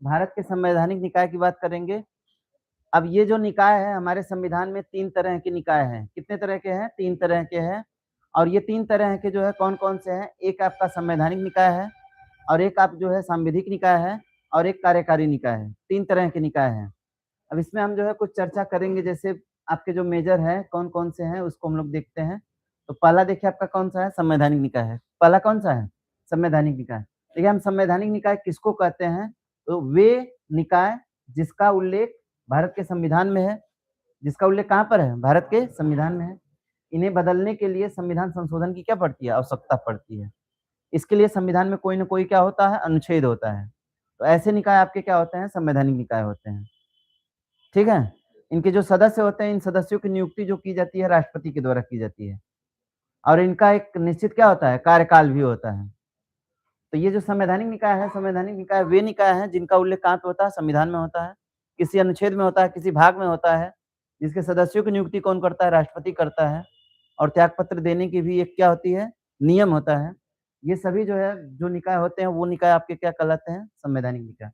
भारत के संवैधानिक निकाय की बात करेंगे। अब ये जो निकाय है हमारे संविधान में 3 तरह के निकाय हैं। कितने तरह के हैं? 3 तरह के हैं और ये 3 तरह के जो है कौन-कौन से हैं? एक आपका संवैधानिक निकाय है और एक आप जो है सांविधिक निकाय है और एक कार्यकारी निकाय है। 3 तरह के निकाय हैं। अब इसमें हम जो है कुछ चर्चा करेंगे जैसे आपके जो मेजर हैं, कौन-कौन से हैं उसको हम लोग देखते हैं। तो पहला देखिए आपका कौन-सा है? संवैधानिक निकाय है। पहला कौन-सा है? संवैधानिक निकाय। देखिए हम संवैधानिक निकाय किसको कहते हैं? तो वे निकाय जिसका उल्लेख भारत के संविधान में है। जिसका उल्लेख कहाँ पर है? भारत के संविधान में है। इन्हें बदलने के लिए संविधान संशोधन की क्या पड़ती है? आवश्यकता पड़ती है। इसके लिए संविधान में कोई न कोई क्या होता है? अनुच्छेद होता है। तो ऐसे निकाय आपके क्या होते हैं? संवैधानिक निकाय होते हैं। ठीक है? इनके जो सदस्य होते हैं, इन सदस्यों की नियुक्ति जो की जाती है राष्ट्रपति के द्वारा की जाती है और इनका एक निश्चित क्या होता है? कार्यकाल भी होता है। तो ये जो संवैधानिक निकाय है, संवैधानिक निकाय वे निकाय हैं जिनका उल्लेख कहाँ पे होता है? संविधान में होता है, किसी अनुच्छेद में होता है, किसी भाग में होता है, जिसके सदस्यों की नियुक्ति कौन करता है? राष्ट्रपति करता है और त्यागपत्र देने की भी एक क्या होती है? नियम होता है। ये सभी जो है, जो निकाय होते हैं, वो निकाय आपके क्या कहलाते हैं? संवैधानिक निकाय।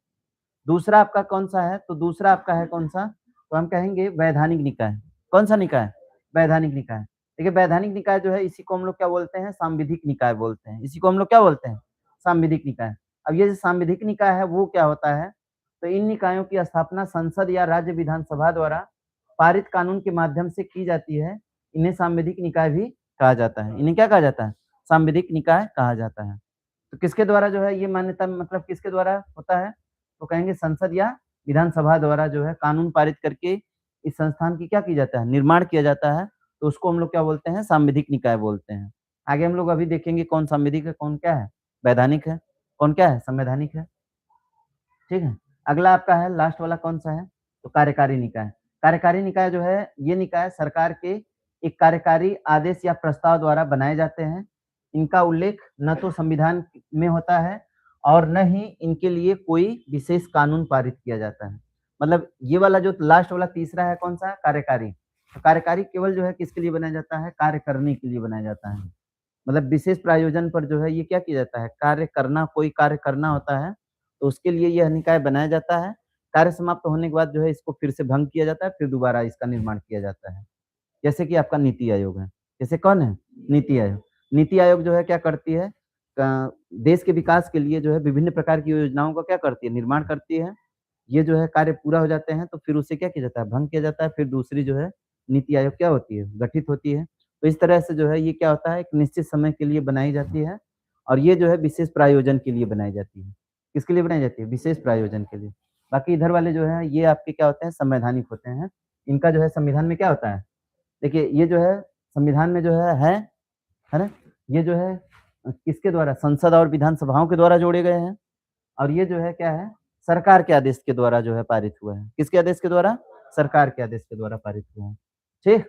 दूसरा आपका कौन-सा है? तो दूसरा आपका है कौन-सा? तो हम कहेंगे वैधानिक निकाय। कौन-सा निकाय? वैधानिक निकाय। देखिए वैधानिक निकाय जो है इसी को हम लोग क्या बोलते हैं? सांविधिक निकाय बोलते हैं। इसी को हम लोग क्या बोलते हैं? सांविधिक निकाय। अब ये जो सांविधिक निकाय है वो क्या होता है? तो इन निकायों की स्थापना संसद या राज्य विधानसभा द्वारा पारित कानून के माध्यम से की जाती है। इन्हें सांविधिक निकाय भी कहा जाता है। इन्हें क्या कहा जाता है? सांविधिक निकाय कहा जाता है। तो किसके द्वारा जो है ये मान्यता मतलब किसके द्वारा होता है? तो कहेंगे संसद या विधानसभा द्वारा जो है कानून पारित करके इस संस्थान की क्या की जाता है? निर्माण किया जाता है। तो उसको हम लोग क्या बोलते हैं? सांविधिक निकाय बोलते हैं। आगे हम लोग अभी देखेंगे कौन सांविधिक है, कौन क्या है? वैधानिक है। कौन क्या है? संवैधानिक है। ठीक है? अगला आपका है लास्ट वाला कौन-सा है? तो कार्यकारी निकाय। कार्यकारी निकाय जो है, ये निकाय सरकार के एक कार्यकारी आदेश या प्रस्ताव द्वारा बनाए जाते हैं। इनका उल्लेख न तो संविधान में होता है और न ही इनके लिए कोई विशेष कानून पारित किया जाता है। मतलब ये वाला जो लास्ट वाला तीसरा है कौन-सा? कार्यकारी। तो कार्यकारी केवल जो है किसके लिए बनाया जाता है? कार्य करने के लिए बनाया जाता है। मतलब विशेष प्रायोजन पर जो है ये क्या किया जाता है? कार्य करना कोई कार्य करना होता है, तो उसके लिए यह निकाय बनाया जाता है। कार्य समाप्त होने के बाद जो है इसको फिर से भंग किया जाता है, फिर दोबारा इसका निर्माण किया जाता है। जैसे कि आपका नीति आयोग है। जैसे कौन है? नीति आयोग। नीति आयोग जो है क्या करती है? देश के विकास के लिए जो है विभिन्न प्रकार की योजनाओं का क्या करती है? निर्माण करती है। ये जो है कार्य पूरा हो जाते हैं तो फिर उसे क्या किया जाता है? भंग किया जाता है, फिर दूसरी जो है नीति आयोग क्या होती है? गठित होती है। तो इस तरह से जो है ये क्या होता है? एक निश्चित समय के लिए बनाई जाती है और ये जो है विशेष प्रायोजन के लिए बनाई जाती है। किसके लिए बनाई जाती है? विशेष प्रायोजन के लिए। बाकी इधर वाले जो है ये आपके क्या होते हैं? संवैधानिक होते हैं। इनका जो है संविधान में क्या होता है? देखिए ये जो है संविधान में जो है ना? ये जो है किसके द्वारा? संसद और विधानसभाओं के द्वारा जोड़े गए हैं और ये जो है क्या है? सरकार के आदेश के द्वारा जो है पारित हुआ है। किसके आदेश के द्वारा? सरकार के आदेश के द्वारा पारित हुआ है। ठीक?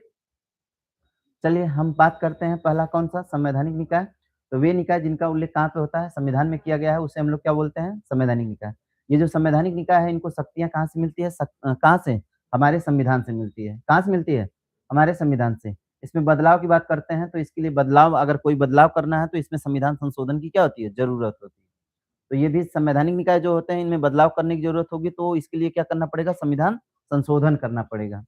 चलिए हम बात करते हैं पहला कौन-सा? संवैधानिक निकाय। तो वे निकाय जिनका उल्लेख कहाँ पे होता है? संविधान में किया गया है, उसे हम लोग क्या बोलते हैं? संवैधानिक निकाय। ये जो संवैधानिक निकाय है इनको शक्तियाँ कहाँ से मिलती है? कहाँ से? हमारे संविधान से मिलती है। कहाँ से मिलती है? हमारे संविधान से। इसमें बदलाव की बात करते हैं तो इसके लिए बदलाव अगर कोई बदलाव करना है तो इसमें संविधान संशोधन की क्या होती है? ज़रूरत होती है। तो ये भी संवैधानिक निकाय जो होते हैं इनमें बदलाव करने की ज़रूरत होगी तो इसके लिए क्या करना पड़ेगा? संविधान संशोधन करना पड़ेगा।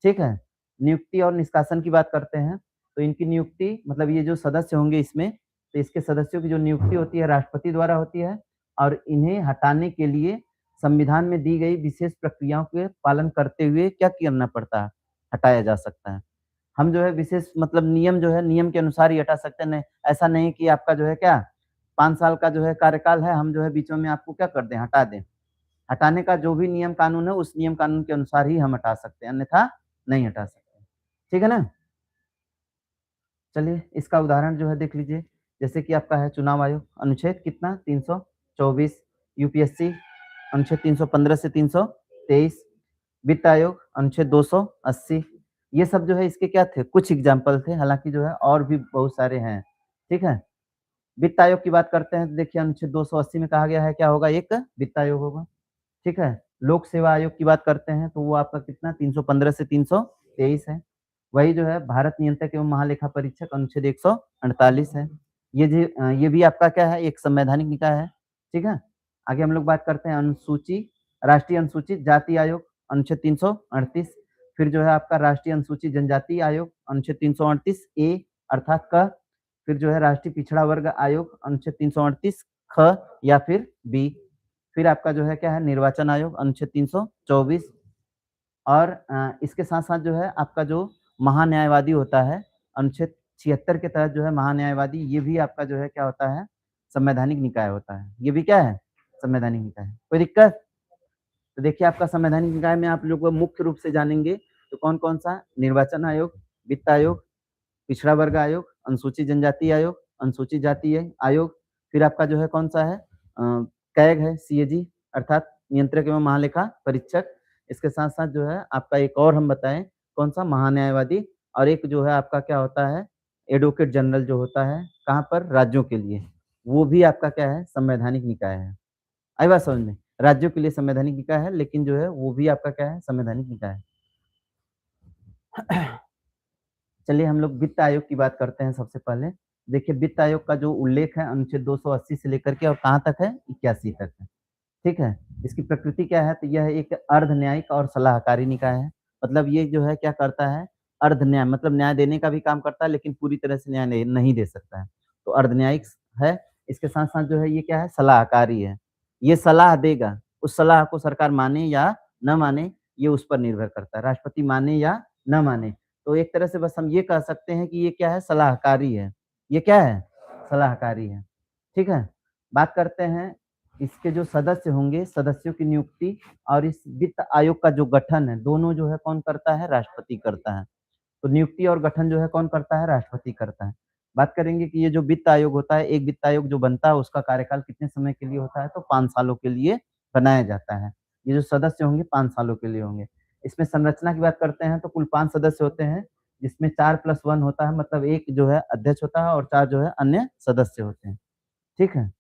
ठीक है? नियुक्ति और निष्कासन की बात करते हैं, तो इनकी नियुक्ति मतलब ये जो सदस्य होंगे इसमें, तो इसके सदस्यों की जो नियुक्ति होती है राष्ट्रपति द्वारा होती है और इन्हें हटाने के लिए संविधान में दी गई विशेष प्रक्रियाओं के पालन करते हुए क्या करना पड़ता है? हटाया जा सकता है। हम जो है विशेष मतलब नियम जो है नियम के अनुसार ही हटा सकते हैं, नहीं ऐसा नहीं कि आपका जो है क्या 5 साल का जो है कार्यकाल है, हम जो है बीच में आपको क्या कर दें, हटा दें। हटाने का जो भी नियम कानून है, उस नियम कानून के अनुसार ही हम हटा सकते हैं, अन्यथा नहीं हटा सकते। ठीक है ना? चलिए इसका उदाहरण जो है देख लीजिए, जैसे कि आपका है चुनाव आयोग, अनुच्छेद कितना 324, यूपीएससी अनुच्छेद 315 से 323, वित्त आयोग अनुच्छेद 280, ये सब जो है इसके क्या थे? कुछ एग्ज़ाम्पल थे, हालाँकि जो है और भी बहुत सारे हैं। ठीक है? वित्त आयोग की बात करते हैं तो देखिए अनुच्छेद 280 में कहा गया है क्या होगा? एक वित्त आयोग होगा। ठीक है? लोक सेवा आयोग की बात करते हैं तो वो आपका कितना 315 से 323 है। वही जो है भारत नियंत्रक एवं महालेखा परीक्षक अनुच्छेद 148 है। ये भी आपका क्या है? एक संवैधानिक निकाय है। ठीक है? आगे हम लोग बात करते हैं अनुसूची राष्ट्रीय अनुसूचित जाति आयोग अनुच्छेद 338, फिर जो है आपका राष्ट्रीय अनुसूचित जनजाति आयोग अनुच्छेद 338 ए अर्थात क, फिर जो है राष्ट्रीय पिछड़ा वर्ग आयोग अनुच्छेद 338 ख या फिर बी, फिर आपका जो है क्या है निर्वाचन आयोग अनुच्छेद 324 और इसके साथ-साथ जो है आपका जो महान्यायवादी होता है अनुच्छेद 76 के तहत जो है महान्यायवादी, ये भी आपका जो है क्या होता है संवैधानिक निकाय होता है। ये भी क्या है संवैधानिक निकाय है। कोई दिक्कत? तो देखिए आपका संवैधानिक निकाय में आप लोग मुख्य रूप से जानेंगे तो कौन-कौन सा निर्वाचन आयोग, वित्त आयोग, पिछड़ा वर्ग आयोग, अनुसूचित जनजाति आयोग, अनुसूचित जाति आयोग, फिर आपका जो है कौन-सा है कैग है सीएजी अर्थात नियंत्रक एवं महालेखा परीक्षक। इसके साथ-साथ जो है आपका एक और हम बताएँ कौन-सा महान्यायवादी और एक जो है आपका क्या होता है एडवोकेट जनरल जो होता है, कहाँ पर? राज्यों के लिए। वो भी आपका क्या है संवैधानिक निकाय है। आई बात समझ में? राज्यों के लिए संवैधानिक निकाय है लेकिन जो है वो भी आपका क्या है संवैधानिक निकाय है। चलिए हम लोग वित्त आयोग की बात करते हैं सबसे पहले। देखिए वित्त आयोग का जो उल्लेख है अनुच्छेद 280 से लेकर के और कहाँ तक है 81 तक है। ठीक है? इसकी प्रकृति क्या है? तो यह एक अर्ध न्यायिक और सलाहकारी निकाय है। मतलब ये जो है क्या करता है अर्ध न्याय मतलब न्याय देने का भी काम करता है लेकिन पूरी तरह से न्याय नहीं दे सकता है। तो अर्ध न्यायिक है, इसके साथ-साथ जो है ये क्या है सलाहकारी है। ये सलाह देगा, उस सलाह को सरकार माने या न माने ये उस पर निर्भर करता है। राष्ट्रपति माने या न माने। तो एक तरह से बस हम ये कह सकते हैं कि ये क्या है सलाहकारी है। ये क्या है? सलाहकारी है। ठीक है? बात करते हैं इसके जो सदस्य होंगे, सदस्यों की नियुक्ति और इस वित्त आयोग का जो गठन है, दोनों जो है कौन करता है? राष्ट्रपति करता है। तो नियुक्ति और गठन जो है कौन करता है? राष्ट्रपति करता है। बात करेंगे कि ये जो वित्त आयोग होता है, एक वित्त आयोग जो बनता है उसका कार्यकाल कितने समय के लिए होता है? तो 5 सालों के लिए बनाया जाता है। ये जो सदस्य होंगे 5 सालों के लिए होंगे। इसमें संरचना की बात करते हैं तो कुल 5 सदस्य होते हैं, जिसमें 4+1 होता है मतलब 1 जो है अध्यक्ष होता है और 4 जो है अन्य सदस्य होते हैं। ठीक है?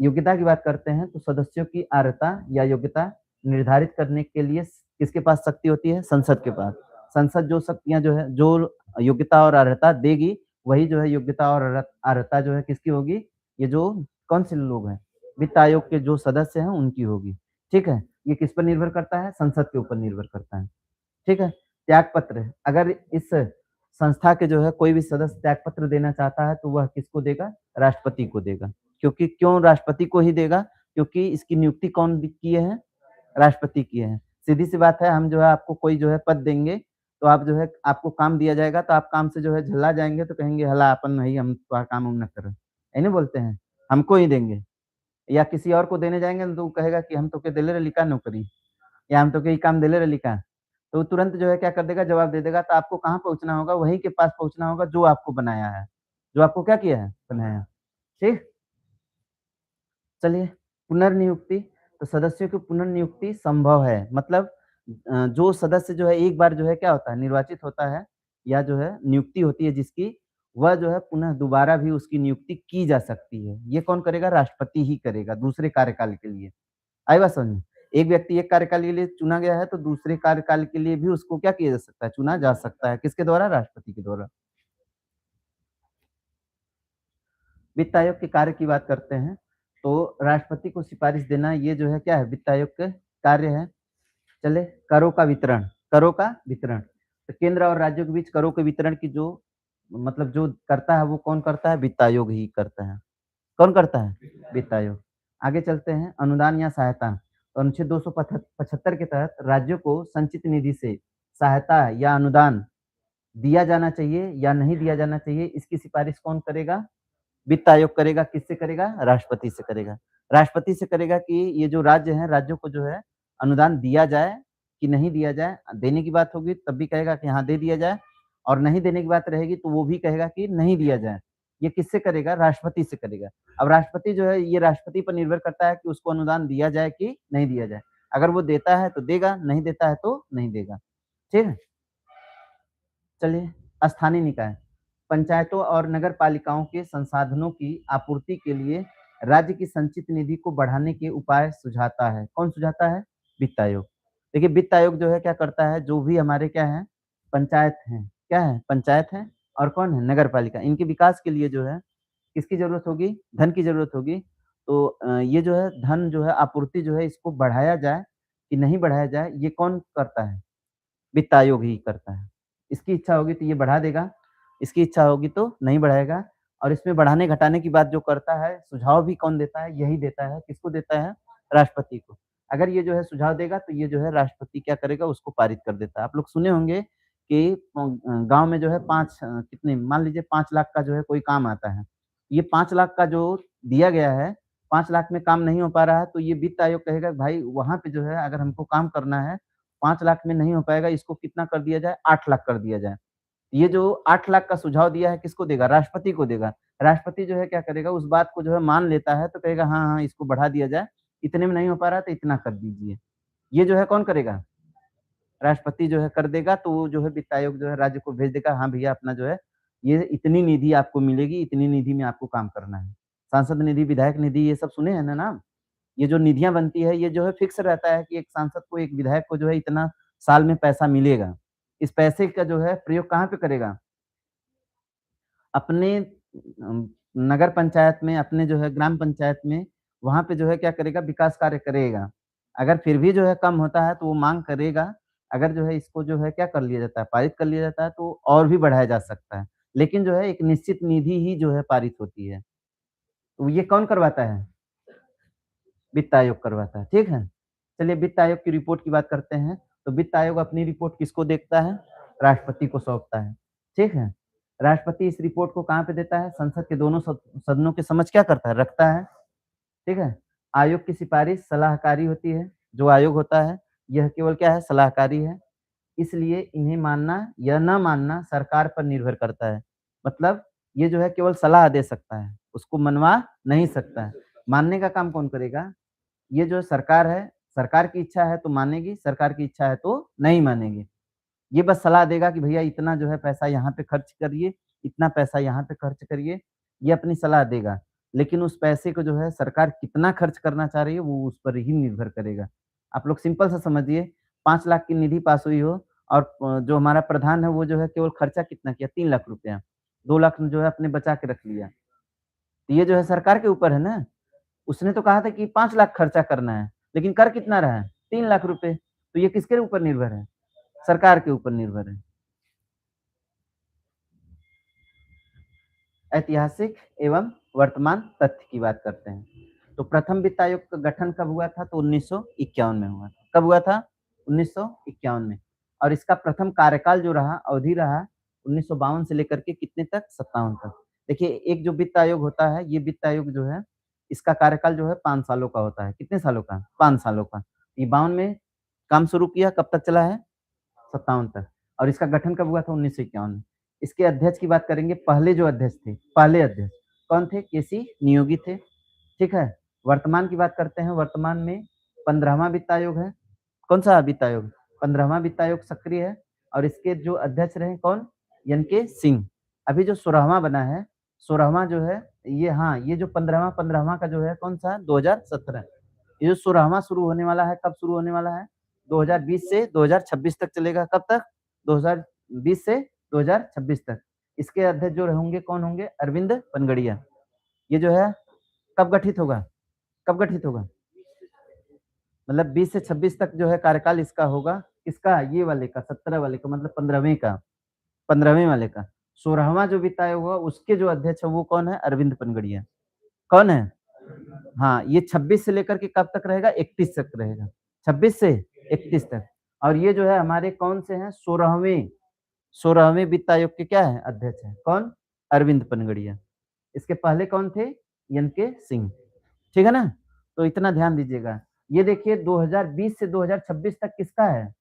योग्यता की बात करते हैं तो सदस्यों की अर्हता या योग्यता निर्धारित करने के लिए किसके पास शक्ति होती है? संसद के पास। संसद जो शक्तियाँ जो है जो योग्यता और अर्हता देगी, वही जो है योग्यता और अर्हता जो है किसकी होगी? ये जो कौन से लोग हैं? वित्त आयोग के जो सदस्य हैं उनकी होगी। ठीक है? ये किस पर निर्भर करता है? संसद के ऊपर निर्भर करता है। ठीक है? त्यागपत्र अगर इस संस्था के जो है कोई भी सदस्य त्यागपत्र देना चाहता है तो वह किसको देगा? राष्ट्रपति को देगा। क्योंकि क्यों राष्ट्रपति को ही देगा? क्योंकि इसकी नियुक्ति कौन किए हैं? राष्ट्रपति किए हैं। सीधी-सी बात है हम जो है आपको कोई जो है पद देंगे, तो आप जो है आपको काम दिया जाएगा तो आप काम से जो है झल्ला जाएँगे तो कहेंगे हला अपन नहीं हम तोहार काम उम ना करब। नहीं बोलते हैं, हमको ही देंगे। या किसी और को देने जाएँगे ना तो वो कहेगा कि हम तोके देले रहली का नौकरी या हम तोके ई काम देले रहली का? तो वो तुरंत जो है क्या कर देगा जवाब दे देगा तो आपको कहाँ पहुँचना होगा? वहीं के पास पहुँचना होगा जो आपको बनाया है। जो आपको क्या किया है? बनाया। ठीक? चलिए, पुनर्नियुक्ति, तो सदस्यों की पुनर्नियुक्ति संभव है। मतलब जो सदस्य जो है एक बार जो है क्या होता है निर्वाचित होता है या जो है नियुक्ति होती है जिसकी, वह जो है पुनः दोबारा भी उसकी नियुक्ति की जा सकती है। ये कौन करेगा? राष्ट्रपति ही करेगा दूसरे कार्यकाल के लिए। आई बात समझ में? एक व्यक्ति एक कार्यकाल के लिए चुना गया है तो दूसरे कार्यकाल के लिए भी उसको क्या किया जा सकता है? चुना जा सकता है। किसके द्वारा? राष्ट्रपति के द्वारा। वित्त आयोग के कार्य की बात करते हैं, तो राष्ट्रपति को सिफ़ारिश देना ये जो है क्या है वित्त आयोग के कार्य है। चले करों का वितरण। तो केंद्र और राज्यों के बीच करों के वितरण की जो मतलब जो करता है वो कौन करता है? वित्त आयोग ही करता है। कौन करता है? वित्त आयोग। आगे चलते हैं अनुदान या सहायता। तो अनुच्छेद 275 के तहत राज्यों को संचित निधि से सहायता या अनुदान दिया जाना चाहिए या नहीं दिया जाना चाहिए, इसकी सिफ़ारिश कौन करेगा? वित्त आयोग करेगा। किससे करेगा? राष्ट्रपति से करेगा। राष्ट्रपति से करेगा कि ये जो राज्य हैं, राज्यों को जो है अनुदान दिया जाए कि नहीं दिया जाए। देने की बात होगी तब भी कहेगा कि हाँ, दे दिया जाए और नहीं देने की बात रहेगी तो वो भी कहेगा कि नहीं दिया जाए। ये किससे करेगा? राष्ट्रपति से करेगा। अब राष्ट्रपति जो है ये राष्ट्रपति पर निर्भर करता है कि उसको अनुदान दिया जाए कि नहीं दिया जाए। अगर वो देता है तो देगा, नहीं देता है तो नहीं देगा। ठीक है? चलिए, स्थानीय निकाय। पंचायतों और नगर पालिकाओं के संसाधनों की आपूर्ति के लिए राज्य की संचित निधि को बढ़ाने के उपाय सुझाता है। कौन सुझाता है? वित्त आयोग। देखिए वित्त आयोग जो है क्या करता है, जो भी हमारे क्या हैं पंचायत हैं, क्या है? पंचायत हैं और कौन है? नगर पालिका। इनके विकास के लिए जो है किसकी ज़रूरत होगी? धन की ज़रूरत होगी। तो ये जो है धन जो है आपूर्ति जो है इसको बढ़ाया जाए कि नहीं बढ़ाया जाए, ये कौन करता है? वित्त आयोग ही करता है। इसकी इच्छा होगी तो ये बढ़ा देगा, इसकी इच्छा होगी तो नहीं बढ़ाएगा और इसमें बढ़ाने-घटाने की बात जो करता है, सुझाव भी कौन देता है? यही देता है। किसको देता है? राष्ट्रपति को। अगर ये जो है सुझाव देगा तो ये जो है राष्ट्रपति क्या करेगा? उसको पारित कर देता है। आप लोग सुने होंगे कि गाँव में जो है 5 कितने मान लीजिए 5 लाख का जो है कोई काम आता है। ये 5 लाख का जो दिया गया है, 5 लाख में काम नहीं हो पा रहा है तो ये वित्त आयोग कहेगा भाई वहाँ पे जो है अगर हमको काम करना है 5 लाख में नहीं हो पाएगा, इसको कितना कर दिया जाए? 8 लाख कर दिया जाए। ये जो 8 लाख का सुझाव दिया है किसको देगा? राष्ट्रपति को देगा। राष्ट्रपति जो है क्या करेगा उस बात को जो है मान लेता है तो कहेगा हाँ, हाँ, इसको बढ़ा दिया जाए, इतने में नहीं हो पा रहा है तो इतना कर दीजिए। ये जो है कौन करेगा? राष्ट्रपति जो है कर देगा तो वो जो है वित्त आयोग जो है राज्य को भेज देगा, हाँ भैया अपना जो है ये इतनी निधि आपको मिलेगी, इतनी निधि में आपको काम करना है। सांसद निधि, विधायक निधि ये सब सुने हैं ना नाम? ये जो निधियाँ बनती है ये जो है फिक्स रहता है कि एक सांसद को, एक विधायक को जो है इतना साल में पैसा मिलेगा। इस पैसे का जो है प्रयोग कहाँ पे करेगा? अपने नगर पंचायत में, अपने जो है ग्राम पंचायत में, वहाँ पे जो है क्या करेगा विकास कार्य करेगा। अगर फिर भी जो है कम होता है तो वो माँग करेगा, अगर जो है इसको जो है क्या कर लिया जाता है, पारित कर लिया जाता है तो और भी बढ़ाया जा सकता है। लेकिन जो है एक निश्चित निधि ही जो है पारित होती है। तो ये कौन करवाता है? वित्त आयोग करवाता है, ठीक है? चलिए वित्त आयोग की रिपोर्ट की बात करते हैं। तो वित्त आयोग अपनी रिपोर्ट किसको देखता है? राष्ट्रपति को सौंपता है, ठीक है? राष्ट्रपति इस रिपोर्ट को कहाँ पे देता है? संसद के दोनों सदनों के समक्ष क्या करता है? रखता है, ठीक है? आयोग की सिफारिश सलाहकारी होती है, जो आयोग होता है, यह केवल क्या है? सलाहकारी है। इसलिए इन्हें मानना या ना मानना सरकार पर निर्भर करता है। मतलब ये जो है केवल सलाह दे सकता है, उसको मनवा नहीं सकता है। मानने का काम कौन करेगा? ये जो सरकार है, सरकार की इच्छा है तो मानेगी, सरकार की इच्छा है तो नहीं मानेगी। ये बस सलाह देगा कि भैया इतना जो है पैसा यहाँ पे खर्च करिए, इतना पैसा यहाँ पे खर्च करिए, ये अपनी सलाह देगा। लेकिन उस पैसे को जो है सरकार कितना खर्च करना चाह रही है, वो उस पर ही निर्भर करेगा। आप लोग सिंपल सा समझिए, 5 लाख की निधि पास हुई हो और जो हमारा प्रधान है, वो जो है केवल खर्चा कितना किया? 3 लाख रुपया। 2 लाख जो है अपने बचा के रख लिया। तो ये जो है सरकार के ऊपर है ना। उसने तो कहा था कि 5 लाख खर्चा करना है, लेकिन कर कितना रहा है? 3 लाख रुपए। तो ये किसके ऊपर निर्भर है? सरकार के ऊपर निर्भर है। ऐतिहासिक एवं वर्तमान तथ्य की बात करते हैं। तो प्रथम वित्त आयोग का गठन कब हुआ था? तो 1951 में हुआ था। कब हुआ था? 1951 में। और इसका प्रथम कार्यकाल जो रहा, अवधि रहा 1952 से लेकर के कितने तक? 57 तक। देखिए एक जो वित्त आयोग होता है, ये वित्त आयोग जो है, इसका कार्यकाल जो है 5 सालों का होता है। कितने सालों का? 5 सालों का। ये 52 में काम शुरू किया, कब तक चला है? 57 तक। और इसका गठन कब हुआ था? 1951 में। इसके अध्यक्ष की बात करेंगे, पहले जो अध्यक्ष थे, पहले अध्यक्ष कौन थे? केसी नियोगी थे, ठीक है? वर्तमान की बात करते हैं, वर्तमान में 15वां वित्त आयोग है। कौन-सा वित्त आयोग? 15वां वित्त आयोग सक्रिय है और इसके जो अध्यक्ष रहे कौन? एन.के. सिंह। अभी जो 16वां बना है, 16वां जो है ये, हाँ, ये जो 15वां का जो है कौन-सा? 2017। ये जो 16वां शुरू होने वाला है, कब शुरू होने वाला है? 2020 से 2026 तक चलेगा। कब तक? 2020 से 2026 तक। इसके अध्यक्ष जो होंगे कौन होंगे? अरविंद पनगड़िया। ये जो है कब गठित होगा? कब गठित होगा? मतलब 20 से 26 तक जो है कार्यकाल इसका होगा। किसका? ये वाले का, 17 वाले का, मतलब 15वें का, 15वें वाले का। 16वां जो वित्त आयोग होगा उसके जो अध्यक्ष है वो कौन है? अरविंद पनगड़िया। कौन है? हाँ, ये 26 से लेकर के कब तक रहेगा? 31 तक रहेगा। 26 से 31 तक। और ये जो है हमारे कौन से हैं? 16वें वित्त आयोग के क्या है? अध्यक्ष हैं। कौन? अरविंद पनगड़िया। इसके पहले कौन थे? एन.के. सिंह। ठीक है ना? तो इतना ध्यान दीजिएगा। ये देखिए 2020 से 2026 तक किसका है?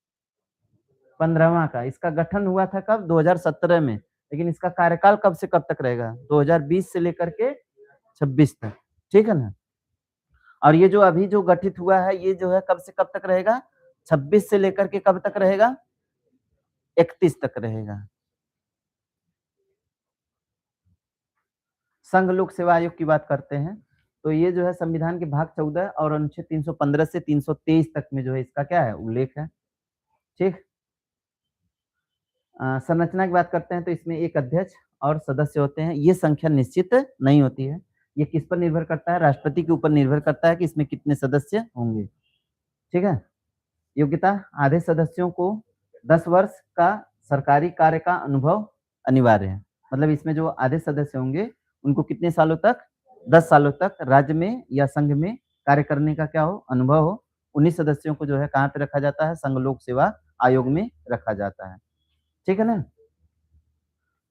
15वां का। इसका गठन हुआ था कब? 2017 में। लेकिन इसका कार्यकाल कब से कब तक रहेगा? 2020 से लेकर के 26 तक। ठीक है ना? और ये जो अभी जो गठित हुआ है, ये जो है कब से कब तक रहेगा? 26 से लेकर के कब तक रहेगा? 31 तक रहेगा। संघ लोक सेवा आयोग की बात करते हैं, तो ये जो है संविधान के भाग 14 और अनुच्छेद 315 से 323 तक में जो है इसका क्या है? उल्लेख है। ठीक? संरचना की बात करते हैं तो इसमें एक अध्यक्ष और सदस्य होते हैं। ये संख्या निश्चित नहीं होती है। ये किस पर निर्भर करता है? राष्ट्रपति के ऊपर निर्भर करता है कि इसमें कितने सदस्य होंगे। ठीक है? योग्यता, आधे सदस्यों को 10 वर्ष का सरकारी कार्य का अनुभव अनिवार्य है। मतलब इसमें जो आधे सदस्य होंगे, उनको कितने सालों तक? 10 सालों तक राज्य में या संघ में कार्य करने का क्या हो? अनुभव हो। उन्हीं सदस्यों को जो है कहाँ पे रखा जाता है? संघ लोक सेवा आयोग में रखा जाता है। ठीक है ना?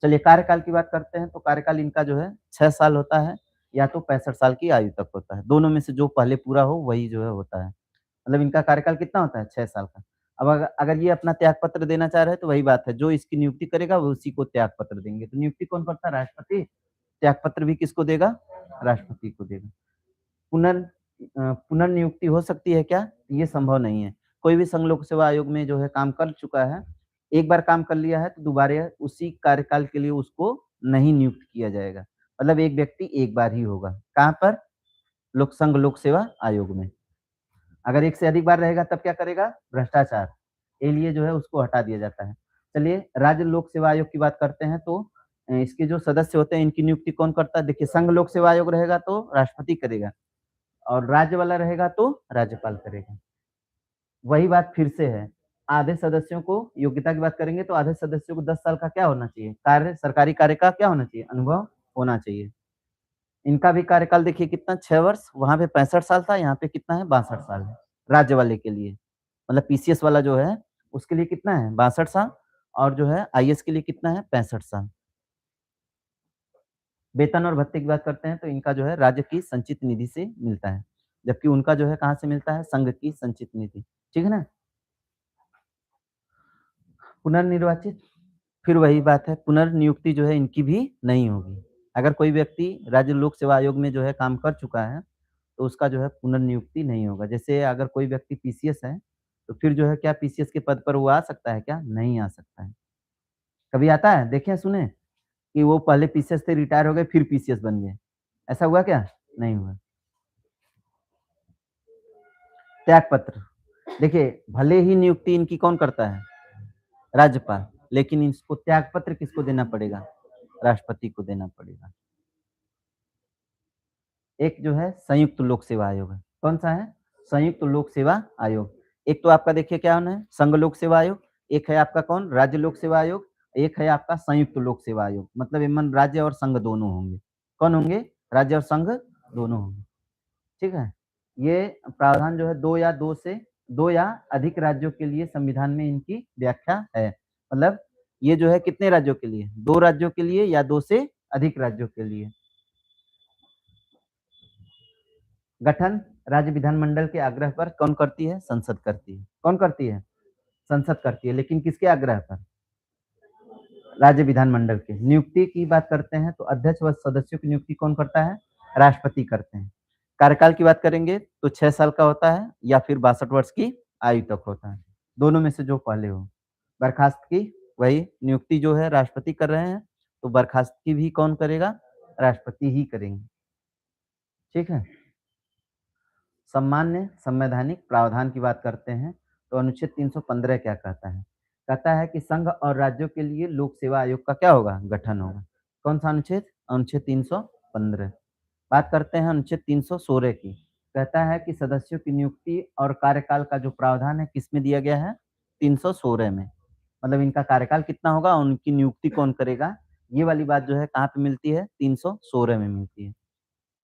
चलिए कार्यकाल की बात करते हैं, तो कार्यकाल इनका जो है 6 साल होता है या तो 65 साल की आयु तक होता है। दोनों में से जो पहले पूरा हो वही जो है होता है। मतलब इनका कार्यकाल कितना होता है? 6 साल का। अब अगर ये अपना त्यागपत्र देना चाह रहे हैं तो वही बात है, जो इसकी नियुक्ति करेगा वो उसी को त्यागपत्र देंगे। तो नियुक्ति कौन करता है? राष्ट्रपति। त्यागपत्र भी किसको देगा? राष्ट्रपति को देगा। पुनर्नियुक्ति हो सकती है क्या? ये संभव नहीं है। कोई भी संघ लोक सेवा आयोग में जो है काम कर चुका है, एक बार काम कर लिया है तो दोबारा उसी कार्यकाल के लिए उसको नहीं नियुक्त किया जाएगा। मतलब एक व्यक्ति एक बार ही होगा। कहाँ पर? संघ लोक सेवा आयोग में। अगर एक से अधिक बार रहेगा तब क्या करेगा? भ्रष्टाचार के लिए जो है उसको हटा दिया जाता है। चलिए राज्य लोक सेवा आयोग की बात करते हैं, तो इसके जो सदस्य होते हैं इनकी नियुक्ति कौन करता है? देखिए संघ लोक सेवा आयोग रहेगा तो राष्ट्रपति करेगा और राज्य वाला रहेगा तो राज्यपाल करेगा। वही बात फिर से है, आधे सदस्यों को योग्यता की बात करेंगे तो आधे सदस्यों को 10 साल का क्या होना चाहिए? सरकारी कार्य का क्या होना चाहिए? अनुभव होना चाहिए। इनका भी कार्यकाल देखिए कितना, 6 वर्ष, वहाँ पे 65 साल था, यहाँ पे कितना है? 62 साल है, राज्य वाले के लिए। मतलब पीसीएस वाला जो है, उसके लिए कितना है? 62 साल और जो है आईएएस के लिए कितना है? 65 साल। वेतन और भत्ते की बात करते हैं तो इनका जो है राज्य की संचित निधि से मिलता है, जबकि उनका जो है कहाँ से मिलता है? संघ की संचित निधि। ठीक है ना? पुनर्निर्वाचित, फिर वही बात है, पुनर्नियुक्ति जो है इनकी भी नहीं होगी। अगर कोई व्यक्ति राज्य लोक सेवा आयोग में जो है काम कर चुका है, तो उसका जो है पुनर्नियुक्ति नहीं होगा। जैसे अगर कोई व्यक्ति पीसीएस है, तो फिर जो है क्या पीसीएस के पद पर वो आ सकता है क्या? नहीं आ सकता है। कभी आता है? देखे सुने कि वो पहले पीसीएस से रिटायर हो गए फिर पीसीएस बन गए, ऐसा हुआ क्या? नहीं हुआ। त्यागपत्र, देखिए भले ही नियुक्ति इनकी कौन करता है? राज्यपाल, लेकिन इसको त्यागपत्र किसको देना पड़ेगा? राष्ट्रपति को देना पड़ेगा। एक जो है संयुक्त लोक सेवा आयोग है। कौन सा है? संयुक्त लोक सेवा आयोग। एक तो आपका देखिए क्या होना है? संघ लोक सेवा आयोग, एक है आपका कौन? राज्य लोक सेवा आयोग, एक है आपका संयुक्त लोक सेवा आयोग। मतलब इनमें राज्य और संघ दोनों होंगे। कौन होंगे? राज्य और संघ दोनों होंगे। ठीक है? ये प्रावधान जो है 2 या अधिक राज्यों के लिए संविधान में इनकी व्याख्या है। मतलब ये जो है कितने राज्यों के लिए? 2 राज्यों के लिए या 2 से अधिक राज्यों के लिए। गठन राज्य विधानमंडल के आग्रह पर कौन करती है? संसद करती है। कौन करती है? संसद करती है, लेकिन किसके आग्रह पर? राज्य विधानमंडल के। नियुक्ति की बात करते हैं तो अध्यक्ष व सदस्यों की नियुक्ति कौन करता है? राष्ट्रपति करते हैं। कार्यकाल की बात करेंगे तो 6 साल का होता है या फिर 62 वर्ष की आयु तक होता है, दोनों में से जो पहले हो। बर्खास्त की वही नियुक्ति जो है राष्ट्रपति कर रहे हैं, तो बर्खास्तगी भी कौन करेगा? राष्ट्रपति ही करेंगे। ठीक है? सामान्य संवैधानिक प्रावधान की बात करते हैं तो अनुच्छेद 315 क्या कहता है? कहता है कि संघ और राज्यों के लिए लोक सेवा आयोग का क्या होगा? गठन होगा। कौन सा अनुच्छेद? अनुच्छेद 315। बात करते हैं अनुच्छेद 316 की। कहता है कि सदस्यों की नियुक्ति और कार्यकाल का जो प्रावधान है किसमें दिया गया है? 316 में। मतलब इनका कार्यकाल कितना होगा, उनकी नियुक्ति कौन करेगा? ये वाली बात जो है कहाँ पे मिलती है? 316 में मिलती है।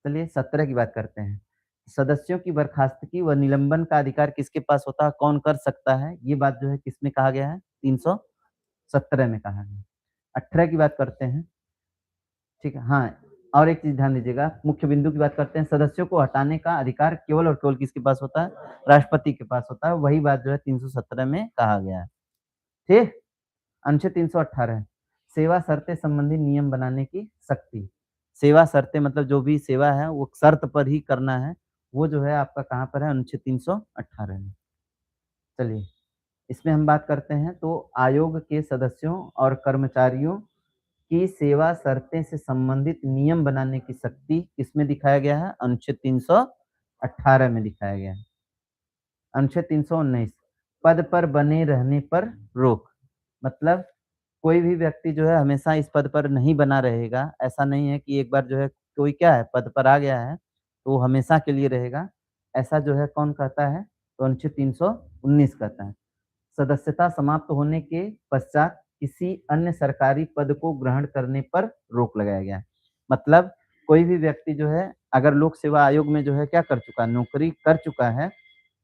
चलिए 17 की बात करते हैं। सदस्यों की बर्खास्तगी व निलंबन का अधिकार किसके पास होता है? कौन कर सकता है? ये बात जो है किसमें कहा गया है? 317 में कहा गया है। 18 की बात करते हैं। ठीक है? हाँ, और एक चीज़ ध्यान दीजिएगा, मुख्य बिंदु की बात करते हैं। सदस्यों को हटाने का अधिकार केवल और केवल किसके पास होता है? राष्ट्रपति के पास होता है। वही बात जो है 317 में कहा गया है। ठीक? अनुच्छेद 318, सेवा शर्तें संबंधी नियम बनाने की शक्ति। सेवा शर्तें मतलब जो भी सेवा है वो शर्त पर ही करना है, वो जो है आपका कहाँ पर है? अनुच्छेद 318 में। चलिए, इसमें हम बात करते हैं तो आयोग के सदस्यों और कर्मचारियों की सेवा शर्तें से संबंधित नियम बनाने की शक्ति किसमें दिखाया गया है? अनुच्छेद 318 में दिखाया गया है। अनुच्छेद 319, पद पर बने रहने पर रोक। मतलब कोई भी व्यक्ति जो है हमेशा इस पद पर नहीं बना रहेगा। ऐसा नहीं है कि एक बार जो है कोई क्या है पद पर आ गया है, तो वो हमेशा के लिए रहेगा। ऐसा जो है कौन कहता है? तो अनुच्छेद 319 कहता है। सदस्यता समाप्त होने के पश्चात किसी अन्य सरकारी पद को ग्रहण करने पर रोक लगाया गया है। मतलब कोई भी व्यक्ति जो है अगर लोक सेवा आयोग में जो है क्या कर चुका है, नौकरी कर चुका है,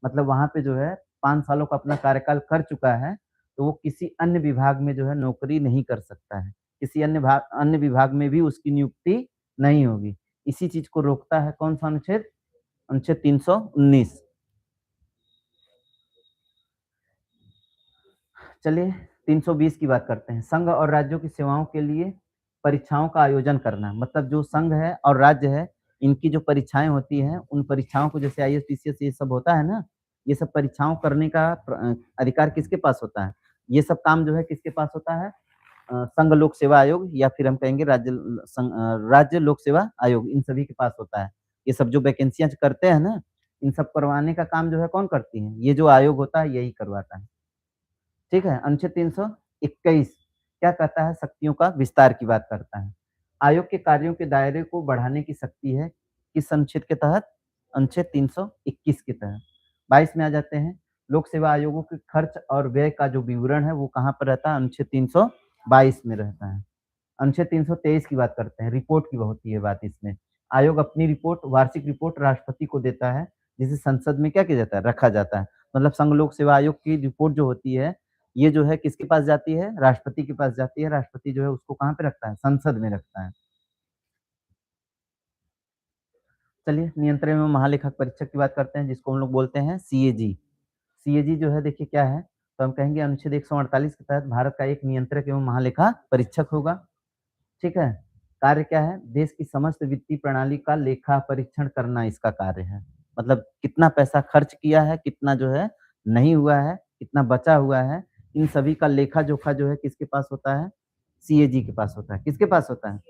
मतलब वहाँ पे जो है 5 सालों का अपना कार्यकाल कर चुका है, तो वो किसी अन्य विभाग में जो है नौकरी नहीं कर सकता है। किसी अन्य विभाग में भी उसकी नियुक्ति नहीं होगी। इसी चीज़ को रोकता है कौन-सा अनुच्छेद? अनुच्छेद 319। चलिए 320 की बात करते हैं। संघ और राज्यों की सेवाओं के लिए परीक्षाओं का आयोजन करना। मतलब जो संघ है और राज्य है, इनकी जो परीक्षाएँ होती हैं, उन परीक्षाओं को जैसे आईएएस, पीसीएस ये सब होता है ना, ये सब परीक्षाओं करने का अधिकार किसके पास होता है? ये सब काम जो है किसके पास होता है? संघ लोक सेवा आयोग या फिर हम कहेंगे राज्य लोक सेवा आयोग, इन सभी के पास होता है। ये सब जो वैकेंसियाँ करते हैं ना, इन सब करवाने का काम जो है कौन करती है? ये जो आयोग होता है, यही करवाता है। ठीक है, अनुच्छेद 321 क्या कहता है? शक्तियों का विस्तार की बात करता है। आयोग के कार्यों के दायरे को बढ़ाने की शक्ति है, किस अनुच्छेद के तहत? अनुच्छेद 321 के तहत। 22 में आ जाते हैं, लोक सेवा आयोगों के खर्च और व्यय का जो विवरण है, वो कहाँ पर रहता है? अनुच्छेद 322 में रहता है। अनुच्छेद 323 की बात करते हैं, रिपोर्ट की होती है बात इसमें। आयोग अपनी रिपोर्ट, वार्षिक रिपोर्ट राष्ट्रपति को देता है, जिसे संसद में क्या किया जाता है? रखा जाता है। मतलब संघ लोक सेवा आयोग की रिपोर्ट जो होती है, ये जो है किसके पास जाती है? राष्ट्रपति के पास जाती है। राष्ट्रपति जो है उसको कहाँ पे रखता है? संसद में रखता है। चलिए नियंत्रण एवं महालेखा परीक्षक की बात करते हैं, जिसको हम लोग बोलते हैं सीएजी। सीएजी जो है देखिए क्या है? तो हम कहेंगे अनुच्छेद 148 के तहत भारत का एक नियंत्रक एवं महालेखा परीक्षक होगा। ठीक है? कार्य क्या है? देश की समस्त वित्तीय प्रणाली का लेखा परीक्षण करना इसका कार्य है। मतलब कितना पैसा खर्च किया है, कितना जो है नहीं हुआ है, कितना बचा हुआ है, इन सभी का लेखा-जोखा जो है किसके पास होता है? सीएजी के पास होता है। किसके पास होता है?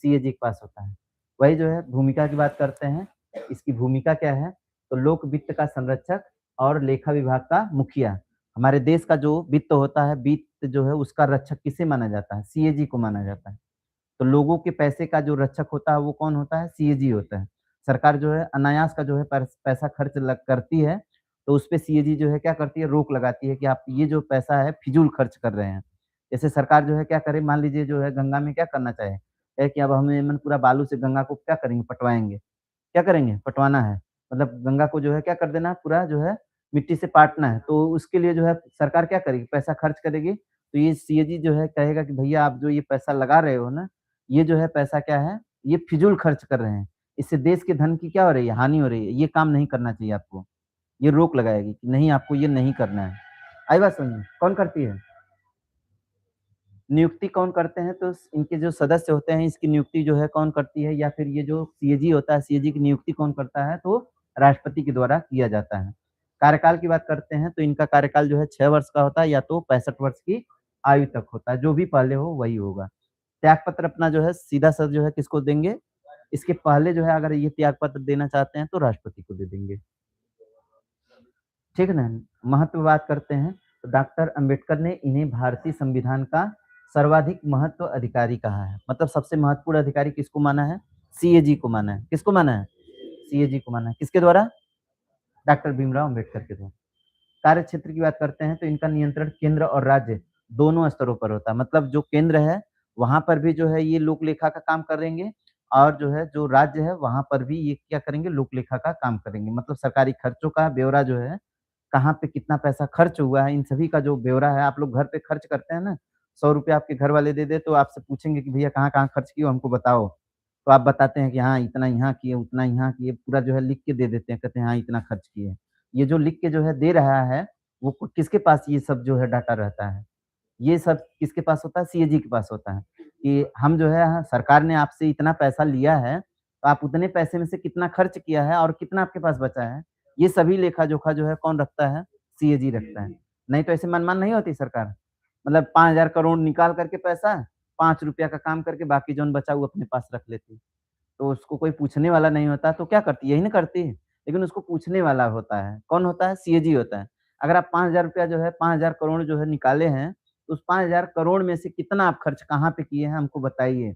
सीएजी के पास होता है। वही जो है भूमिका की बात करते हैं, इसकी भूमिका क्या है? तो लोक वित्त का संरक्षक और लेखा विभाग का मुखिया। हमारे देश का जो वित्त होता है, वित्त जो है उसका रक्षक किसे माना जाता है? सीएजी को माना जाता है। तो लोगों के पैसे का जो रक्षक होता है वो कौन होता है? सीएजी होता है। सरकार जो है अनायास का जो है पैसा खर्च करती है, तो उसपे सीएजी जो है क्या करती है? रोक लगाती है कि आप ये जो पैसा है फिजूल खर्च कर रहे हैं। जैसे सरकार जो है क्या करे, मान लीजिए जो है गंगा में क्या करना चाहे, कहे कि अब हमें मन पूरा बालू से गंगा को क्या करेंगे? पटवाएँगे। क्या करेंगे? पटवाना है। मतलब गंगा को जो है क्या कर देना है? पूरा जो है मिट्टी से पाटना है। तो उसके लिए जो है सरकार क्या करेगी? पैसा खर्च करेगी। तो ये सीएजी जो है कहेगा कि भैया आप जो ये पैसा लगा रहे हो ना, ये जो है पैसा क्या है? ये फिजूल खर्च कर रहे हैं। इससे देश के धन की क्या हो रही है? हानि हो रही है। ये काम नहीं करना चाहिए आपको। ये रोक लगाएगी कि नहीं आपको ये नहीं करना है। आई बात समझ में? कौन करती है? नियुक्ति कौन करते हैं? तो इनके जो सदस्य होते हैं इसकी नियुक्ति जो है कौन करती है? या फिर ये जो सीएजी होता है, सीएजी की नियुक्ति कौन करता है? तो राष्ट्रपति के द्वारा किया जाता है। कार्यकाल की बात करते हैं तो इनका कार्यकाल जो है 6 वर्ष का होता है या तो 65 वर्ष की आयु तक होता है। जो भी पहले हो वही होगा। त्यागपत्र अपना जो है सीधा-सा जो है किसको देंगे? इसके पहले जो है अगर ये त्यागपत्र देना चाहते हैं तो राष्ट्रपति को दे देंगे। ठीक है ना? महत्व बात करते हैं, तो डॉक्टर अम्बेडकर ने इन्हें भारतीय संविधान का सर्वाधिक महत्व अधिकारी कहा है। मतलब सबसे महत्वपूर्ण अधिकारी किसको माना है? सीएजी को माना है। किसको माना है? सीएजी को माना है। किसके द्वारा? डॉक्टर भीमराव अम्बेडकर के द्वारा। कार्य क्षेत्र की बात करते हैं तो इनका नियंत्रण केंद्र और राज्य दोनों स्तरों पर होता है। मतलब जो केंद्र है, वहाँ पर भी जो है ये लोक लेखा का काम करेंगे और जो है जो राज्य है, वहाँ पर भी ये क्या करेंगे? लोक लेखा का काम करेंगे। मतलब सरकारी खर्चों का ब्यौरा जो है कहाँ पे कितना पैसा खर्च हुआ है, इन सभी का जो ब्यौरा है, आप लोग घर पे खर्च करते हैं ना, ₹100 आपके घर वाले दे दें, तो आपसे पूछेंगे कि भैया कहाँ-कहाँ खर्च किए हो हमको बताओ। तो आप बताते हैं कि हाँ, इतना यहाँ किए, उतना यहाँ किए, पूरा जो है लिख के दे देते हैं, कहते हैं हाँ, इतना खर्च किए। ये जो लिख के जो है दे रहा है, वो किसके पास ये सब जो है डाटा रहता है? ये सब किसके पास होता है? सीएजी के पास होता है, कि हम जो है हाँ, सरकार ने आपसे इतना पैसा लिया है, तो आप उतने पैसे में से कितना खर्च किया है और कितना आपके पास बचा है? ये सभी लेखा-जोखा जो है कौन रखता है? सीएजी रखता है। नहीं तो ऐसे मनमान नहीं होती सरकार। मतलब 5,000 करोड़ निकाल कर के पैसा, ₹5 का काम करके बाकी जौन बचा वो अपने पास रख लेती। तो उसको कोई पूछने वाला नहीं होता, तो क्या करती? यही ना करती। लेकिन उसको पूछने वाला होता है। कौन होता है? सीएजी होता है। अगर आप ₹5,000 जो है 5,000 करोड़ जो है निकाले हैं, तो उस 5,000 करोड़ में से कितना आप खर्च कहाँ पे किए हैं हमको बताइए।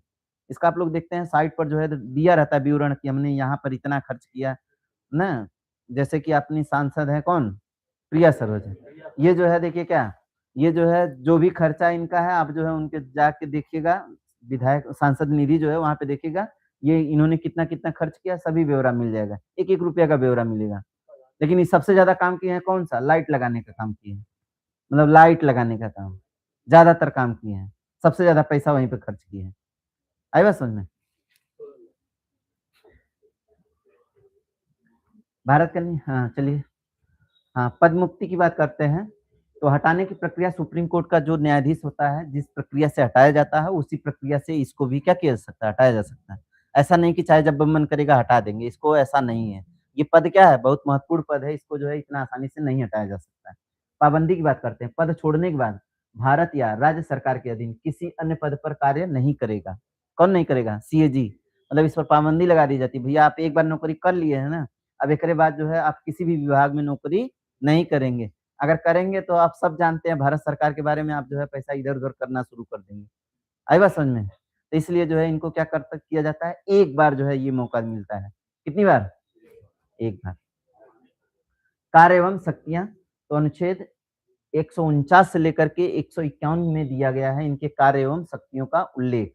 इसका आप लोग देखते हैं साइट पर जो है दिया रहता है विवरण कि हमने यहाँ पर इतना खर्च किया, ना? जैसे कि अपनी सांसद हैं कौन? प्रिया सरोज है। ये जो है देखिए क्या, ये जो है जो भी खर्चा इनका है आप जो है उनके जाके देखिएगा, विधायक सांसद निधि जो है वहाँ पे देखिएगा, ये इन्होंने कितना-कितना खर्च किया सभी ब्यौरा मिल जाएगा। एक-एक रुपया का ब्यौरा मिलेगा। लेकिन ये सबसे ज़्यादा काम किए हैं कौन-सा? लाइट लगाने का काम किए हैं। मतलब लाइट लगाने का काम, ज़्यादातर काम किए हैं। सबसे ज़्यादा पैसा वहीं पे खर्च किए हैं। आई बात समझ में? भारत का नहीं हाँ, चलिए। हाँ, पद मुक्ति की बात करते हैं, तो हटाने की प्रक्रिया सुप्रीम कोर्ट का जो न्यायाधीश होता है, जिस प्रक्रिया से हटाया जाता है, उसी प्रक्रिया से इसको भी क्या किया जा सकता है, हटाया जा सकता है। ऐसा नहीं कि चाहे जब मन करेगा हटा देंगे, इसको ऐसा नहीं है। ये पद क्या है, बहुत महत्वपूर्ण पद है, इसको जो है इतना आसानी से नहीं हटाया जा सकता है। पाबंदी की बात करते हैं, पद छोड़ने के बाद भारत या राज्य सरकार के अधीन किसी अन्य पद पर कार्य नहीं करेगा। कौन नहीं करेगा? सीएजी। मतलब इस पर पाबंदी लगा दी जाती है, भैया आप एक बार नौकरी कर लिए हैं ना, अब एकरे बाद जो है आप किसी भी विभाग में नौकरी नहीं करेंगे। अगर करेंगे तो आप सब जानते हैं भारत सरकार के बारे में, आप जो है पैसा इधर-उधर करना शुरू कर देंगे। आई बात समझ में? तो इसलिए जो है इनको क्या करता किया जाता है, एक बार जो है ये मौका मिलता है। कितनी बार? एक बार। कार्य एवं शक्तियाँ, तो अनुच्छेद 149 से लेकर के 151 में दिया गया है इनके कार्य एवं शक्तियों का उल्लेख।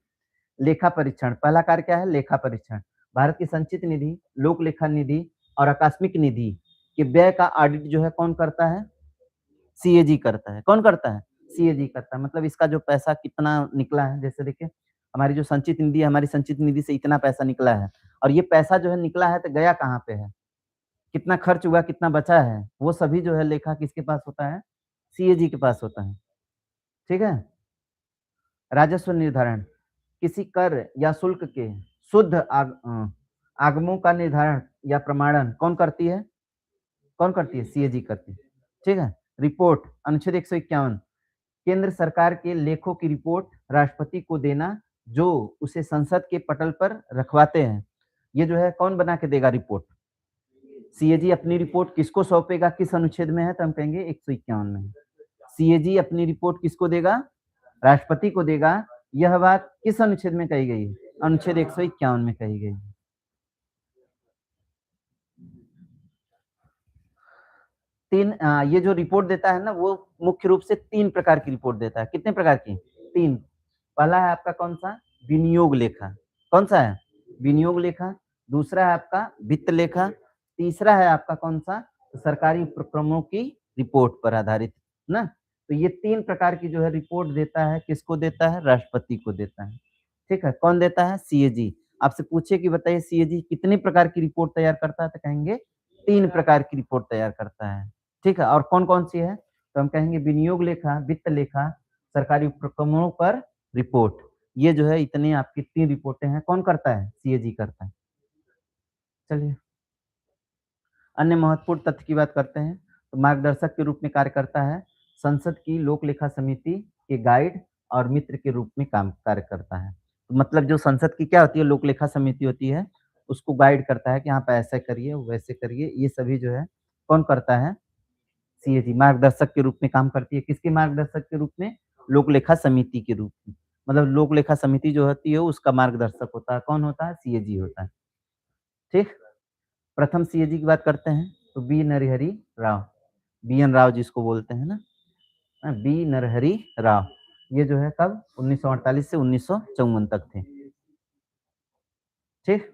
लेखा परीक्षण, पहला कार्य क्या है? लेखा परीक्षण। भारत की संचित निधि, लोक लेखा निधि और आकस्मिक निधि के व्यय का ऑडिट जो है कौन करता है? सीएजी करता है। कौन करता है? सीएजी करता है। मतलब इसका जो पैसा कितना निकला है, जैसे देखिए हमारी जो संचित निधि है, हमारी संचित निधि से इतना पैसा निकला है और ये पैसा जो है निकला है तो गया कहाँ पे है? कितना खर्च हुआ, कितना बचा है? वो सभी जो है लेखा किसके पास होता है? सीएजी के पास होता है। ठीक है? राजस्व निर्धारण, किसी कर या शुल्क के शुद्ध आगमों का निर्धारण या प्रमाणन कौन करती है? कौन करती है? सीएजी करती है। ठीक है? रिपोर्ट, अनुच्छेद 151, केंद्र सरकार के लेखों की रिपोर्ट राष्ट्रपति को देना, जो उसे संसद के पटल पर रखवाते हैं। ये जो है कौन बना के देगा रिपोर्ट? सीएजी अपनी रिपोर्ट किसको सौंपेगा, किस अनुच्छेद में है? तो हम कहेंगे 151 में है। सीएजी अपनी रिपोर्ट किसको देगा? राष्ट्रपति को देगा। यह बात किस अनुच्छेद में कही गई है? अनुच्छेद 151 में कही गई है। ये जो रिपोर्ट देता है ना, वो मुख्य रूप से 3 प्रकार की रिपोर्ट देता है। कितने प्रकार की? 3। पहला है आपका कौन-सा? विनियोग लेखा। कौन-सा है? विनियोग लेखा। दूसरा है आपका वित्त लेखा। तीसरा है आपका कौन-सा? सरकारी उपक्रमों की रिपोर्ट पर आधारित, ना? तो ये 3 प्रकार की जो है रिपोर्ट देता है, किसको देता है? राष्ट्रपति को देता है। ठीक है? कौन देता है? सीएजी। आपसे पूछे कि बताइए सीएजी कितने प्रकार की रिपोर्ट तैयार करता है? तो कहेंगे 3 प्रकार की रिपोर्ट तैयार करता है। ठीक है? और कौन-कौन सी है? तो हम कहेंगे विनियोग लेखा, वित्त लेखा, सरकारी उपक्रमों पर रिपोर्ट। ये जो है इतनी आपकी 3 रिपोर्टें हैं, कौन करता है? सीएजी करता है। चलिए, अन्य महत्वपूर्ण तथ्य की बात करते हैं, तो मार्गदर्शक के रूप में कार्य करता है, संसद की लोक लेखा समिति के गाइड और मित्र के रूप में काम कार्य करता है। तो मतलब जो संसद की क्या होती है, लोक लेखा समिति होती है, उसको गाइड करता है कि हाँ, आप ऐसे करिए, वैसे करिए, ये सभी जो है कौन करता है? सीएजी मार्गदर्शक के रूप में काम करती है। किसके मार्गदर्शक के रूप में? लोक लेखा समिति के रूप में। मतलब लोक लेखा समिति जो होती है उसका मार्गदर्शक होता है। कौन होता है? सीएजी होता है। ठीक? प्रथम सीएजी की बात करते हैं तो बी नरहरि राव, बीएन राव जिसको बोलते हैं ना, बी नरहरि राव। ये जो है कब? 1948 से 1954 तक थे। ठीक?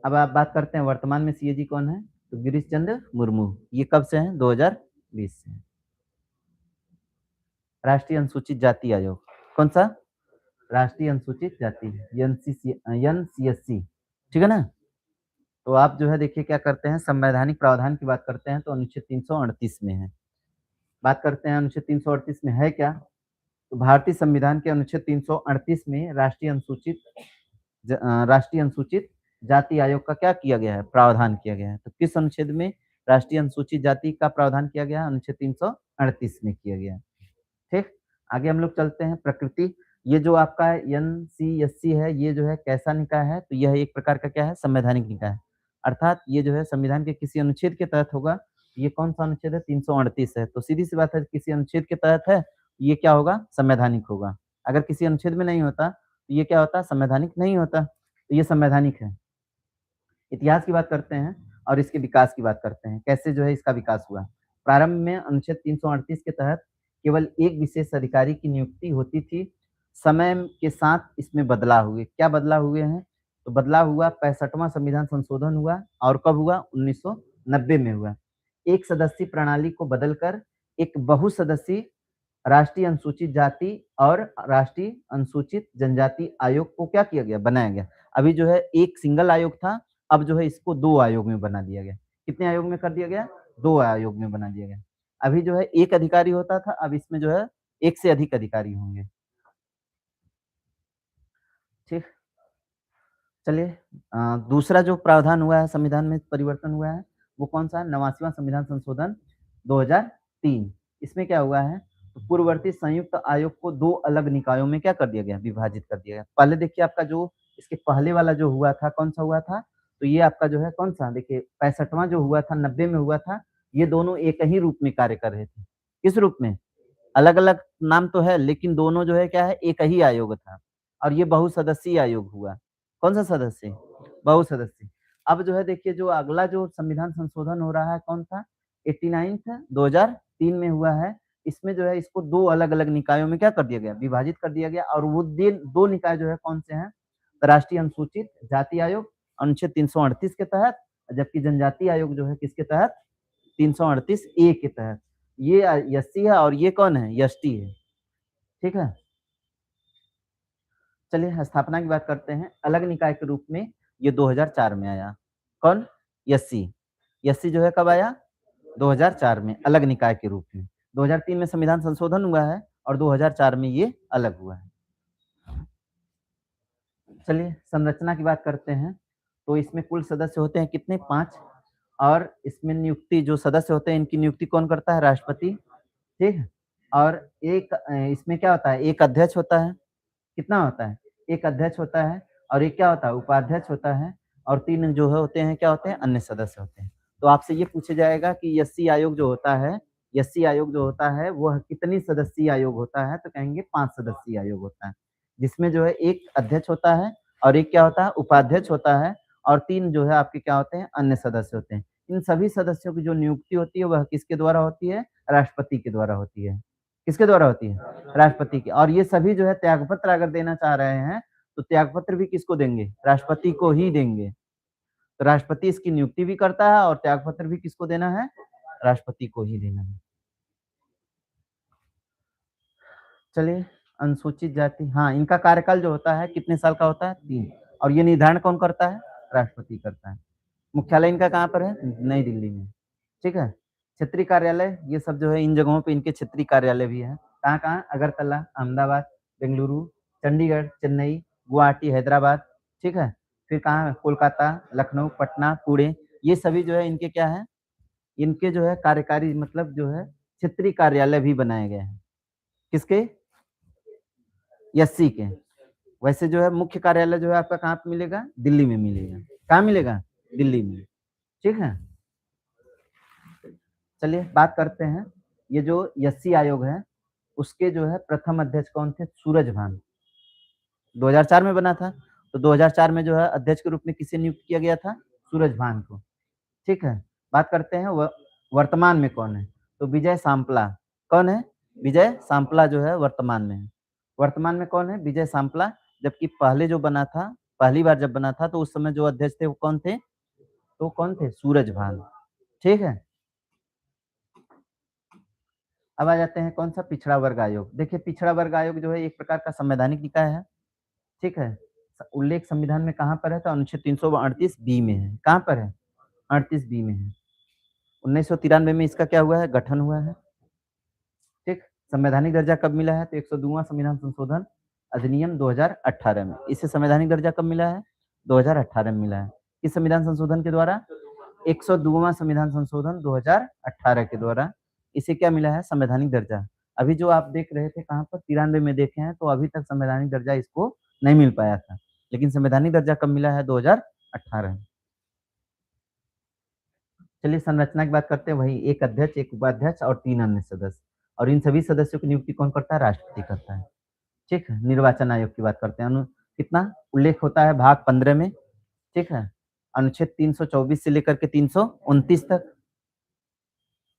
अब आप बात करते हैं वर्तमान में सीएजी कौन है? तो गिरीश चंद्र मुर्मू। ये कब से हैं? 2020 से। राष्ट्रीय अनुसूचित जाति आयोग, कौन सा? राष्ट्रीय अनुसूचित जाति, एनसीएससी। ठीक है ना? तो आप जो है देखिए क्या करते हैं, संवैधानिक प्रावधान की बात करते हैं तो अनुच्छेद 338 में है। बात करते हैं अनुच्छेद 338 में है क्या? तो भारतीय संविधान के अनुच्छेद 338 में राष्ट्रीय अनुसूचित जाति आयोग का क्या किया गया है? प्रावधान किया गया है। तो किस अनुच्छेद में राष्ट्रीय अनुसूचित जाति का प्रावधान किया गया है? अनुच्छेद 338 में किया गया है। ठीक? आगे हम लोग चलते हैं प्रकृति। ये जो आपका एनसीएससी है, ये जो है कैसा निकाय है? तो यह एक प्रकार का क्या है? संवैधानिक निकाय है। अर्थात ये जो है संविधान के किसी अनुच्छेद के तहत होगा। ये कौन-सा अनुच्छेद है? 338 है। तो सीधी-सी बात है किसी अनुच्छेद के तहत है, ये क्या होगा? संवैधानिक होगा। अगर किसी अनुच्छेद में नहीं होता तो ये क्या होता है? संवैधानिक नहीं होता, तो ये संवैधानिक है। इतिहास की बात करते हैं और इसके विकास की बात करते हैं, कैसे जो है इसका विकास हुआ। प्रारंभ में अनुच्छेद 338 के तहत केवल एक विशेष अधिकारी की नियुक्ति होती थी। समय के साथ इसमें बदलाव हुए। क्या बदलाव हुए हैं? तो बदलाव हुआ 65वां संविधान संशोधन हुआ और कब हुआ? 1990 में हुआ। एक सदस्यीय प्रणाली को बदलकर एक बहुसदस्यीय राष्ट्रीय अनुसूचित जाति और राष्ट्रीय अनुसूचित जनजाति आयोग को क्या किया गया? बनाया गया। अभी जो है एक सिंगल आयोग था, अब जो है इसको 2 आयोग में बना दिया गया। कितने आयोग में कर दिया गया? 2 आयोग में बना दिया गया। अभी जो है एक अधिकारी होता था, अब इसमें जो है एक से अधिक अधिकारी होंगे। ठीक, चलिए दूसरा जो प्रावधान हुआ है, संविधान में परिवर्तन हुआ है, वो कौन-सा है? 89वां संविधान संशोधन 2003। इसमें क्या हुआ है? तो पूर्ववर्ती संयुक्त आयोग को 2 अलग निकायों में क्या कर दिया गया? विभाजित कर दिया गया। पहले देखिए आपका जो इसके पहले वाला जो हुआ था, कौन-सा हुआ था? तो ये आपका जो है कौन-सा? देखिए 65वां जो हुआ था, 90 में हुआ था, ये दोनों एक ही रूप में कार्य कर रहे थे। किस रूप में? अलग-अलग नाम तो है, लेकिन दोनों जो है क्या है? एक ही आयोग था और ये बहुसदस्यीय आयोग हुआ। कौन-सा सदस्य? बहुसदस्यीय। अब जो है देखिए जो अगला जो संविधान संशोधन हो रहा है कौन सा? 89th 2003 में हुआ है। इसमें जो है इसको 2 अलग-अलग निकायों में क्या कर दिया गया? विभाजित कर दिया गया और वो 2 निकाय जो है कौन से हैं? राष्ट्रीय अनुसूचित जाति आयोग अनुच्छेद 338 के तहत, जबकि जनजाति आयोग जो है किसके तहत? 338 ए के तहत। ये एससी है और ये कौन है? एसटी है। ठीक है? चलिए स्थापना की बात करते हैं। अलग निकाय के रूप में ये 2004 में आया। कौन? एससी। एससी जो है कब आया? 2004 में अलग निकाय के रूप में। 2003 में संविधान संशोधन हुआ है और 2004 में ये अलग हुआ है। चलिए संरचना की बात करते हैं। तो इसमें कुल सदस्य होते हैं कितने? 5 और इसमें नियुक्ति जो सदस्य होते हैं इनकी नियुक्ति कौन करता है? राष्ट्रपति। ठीक है? और एक इसमें क्या होता है? एक अध्यक्ष होता है। कितना होता है? एक अध्यक्ष होता है और एक क्या होता है? उपाध्यक्ष होता है और 3 जो है होते हैं क्या होते हैं? अन्य सदस्य होते हैं। तो आपसे ये पूछा जाएगा कि एससी आयोग जो होता है, एससी आयोग जो होता है वह कितनी सदस्यीय आयोग होता है? तो कहेंगे 5 सदस्यीय आयोग होता है। जिसमें जो है एक अध्यक्ष होता है और एक क्या होता है? उपाध्यक्ष होता है और 3 जो है आपके क्या होते हैं? अन्य सदस्य होते हैं। इन सभी सदस्यों की जो नियुक्ति होती है वह किसके द्वारा होती है? राष्ट्रपति के द्वारा होती है। किसके द्वारा होती है? राष्ट्रपति की। और ये सभी जो है त्यागपत्र अगर देना चाह रहे हैं, तो त्यागपत्र भी किसको देंगे? राष्ट्रपति को ही देंगे। तो राष्ट्रपति इसकी नियुक्ति भी करता है और त्यागपत्र भी किसको देना है? राष्ट्रपति को ही देना है। चलिए अनुसूचित जाति, हाँ, इनका कार्यकाल जो होता है कितने साल का होता है? 3। और ये निर्धारण कौन करता है? राष्ट्रपति करता है। मुख्यालय इनका कहाँ पर है? नई दिल्ली में। ठीक है? क्षेत्रीय कार्यालय ये सब जो है इन जगहों पे इनके क्षेत्रीय कार्यालय भी हैं। कहाँ-कहाँ? अगरतला, अहमदाबाद, बेंगलुरु, चंडीगढ़, चेन्नई, गुवाहाटी, हैदराबाद, ठीक है? फिर कहाँ? कोलकाता, लखनऊ, पटना, पुणे, ये सभी जो है इनके क्या हैं? इनके जो है कार्यकारी मतलब जो है क्षेत्रीय कार्यालय भी बनाए गए हैं। किसके? एससी के। वैसे जो है मुख्य कार्यालय जो है आपका कहाँ पे मिलेगा? दिल्ली में मिलेगा। कहाँ मिलेगा? दिल्ली में। ठीक है? चलिए बात करते हैं, ये जो एससी आयोग है, उसके जो है प्रथम अध्यक्ष कौन थे? सूरजभान। 2004 में बना था, तो 2004 में जो है अध्यक्ष के रूप में किसे नियुक्त किया गया था? सूरजभान को। ठीक है? बात करते हैं वर्तमान में कौन है? तो विजय सांपला। कौन है? विजय सांपला जो है वर्तमान में है। वर्तमान में कौन है? विजय सांपला। जबकि पहले जो बना था, पहली बार जब बना था तो उस समय जो अध्यक्ष थे वो कौन थे? तो कौन थे? सूरजभान। ठीक है? अब आ जाते हैं कौन सा? पिछड़ा वर्ग आयोग। देखिए पिछड़ा वर्ग आयोग जो है एक प्रकार का संवैधानिक निकाय है। ठीक है? उल्लेख संविधान में कहाँ पर है? तो अनुच्छेद 338 बी में है। कहाँ पर है? 38 बी में है। 1993 में इसका क्या हुआ है? गठन हुआ है। ठीक? संवैधानिक दर्जा कब मिला है? तो 102वां संविधान संशोधन अधिनियम 2018 में। इसे संवैधानिक दर्जा कब मिला है? 2018 में मिला है। किस संविधान संशोधन के द्वारा? 102वां संविधान संशोधन 2018 के द्वारा इसे क्या मिला है? संवैधानिक दर्जा। अभी जो आप देख रहे थे कहाँ पर? 93 में देखे हैं, तो अभी तक संवैधानिक दर्जा इसको नहीं मिल पाया था। लेकिन संवैधानिक दर्जा कब मिला है? 2018 में। चलिए संरचना की बात करते हैं। वही एक अध्यक्ष, एक उपाध्यक्ष और 3 अन्य सदस्य। और इन सभी सदस्यों की नियुक्ति कौन करता है? राष्ट्रपति करता है। ठीक है? निर्वाचन आयोग की बात करते हैं। कितना उल्लेख होता है भाग 15 में, ठीक है। अनुच्छेद 324 से लेकर के 329 तक।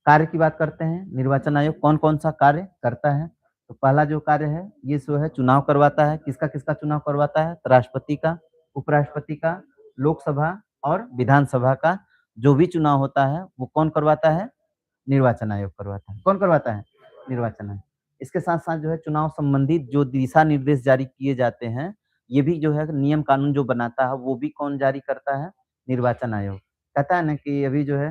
कार्य की बात करते हैं, निर्वाचन आयोग कौन-कौन सा कार्य करता है? तो पहला जो कार्य है, ये जो है चुनाव करवाता है। किसका-किसका चुनाव करवाता है? तो राष्ट्रपति का, उपराष्ट्रपति का, लोकसभा और विधानसभा का जो भी चुनाव होता है, वो कौन करवाता है? निर्वाचन आयोग करवाता है। कौन करवाता है? निर्वाचन आयोग। इसके साथ-साथ जो है चुनाव संबंधित जो दिशा निर्देश जारी किए जाते हैं, ये भी जो है नियम कानून जो बनाता है, वो भी कौन जारी करता है? निर्वाचन आयोग। कहता है ना कि अभी जो है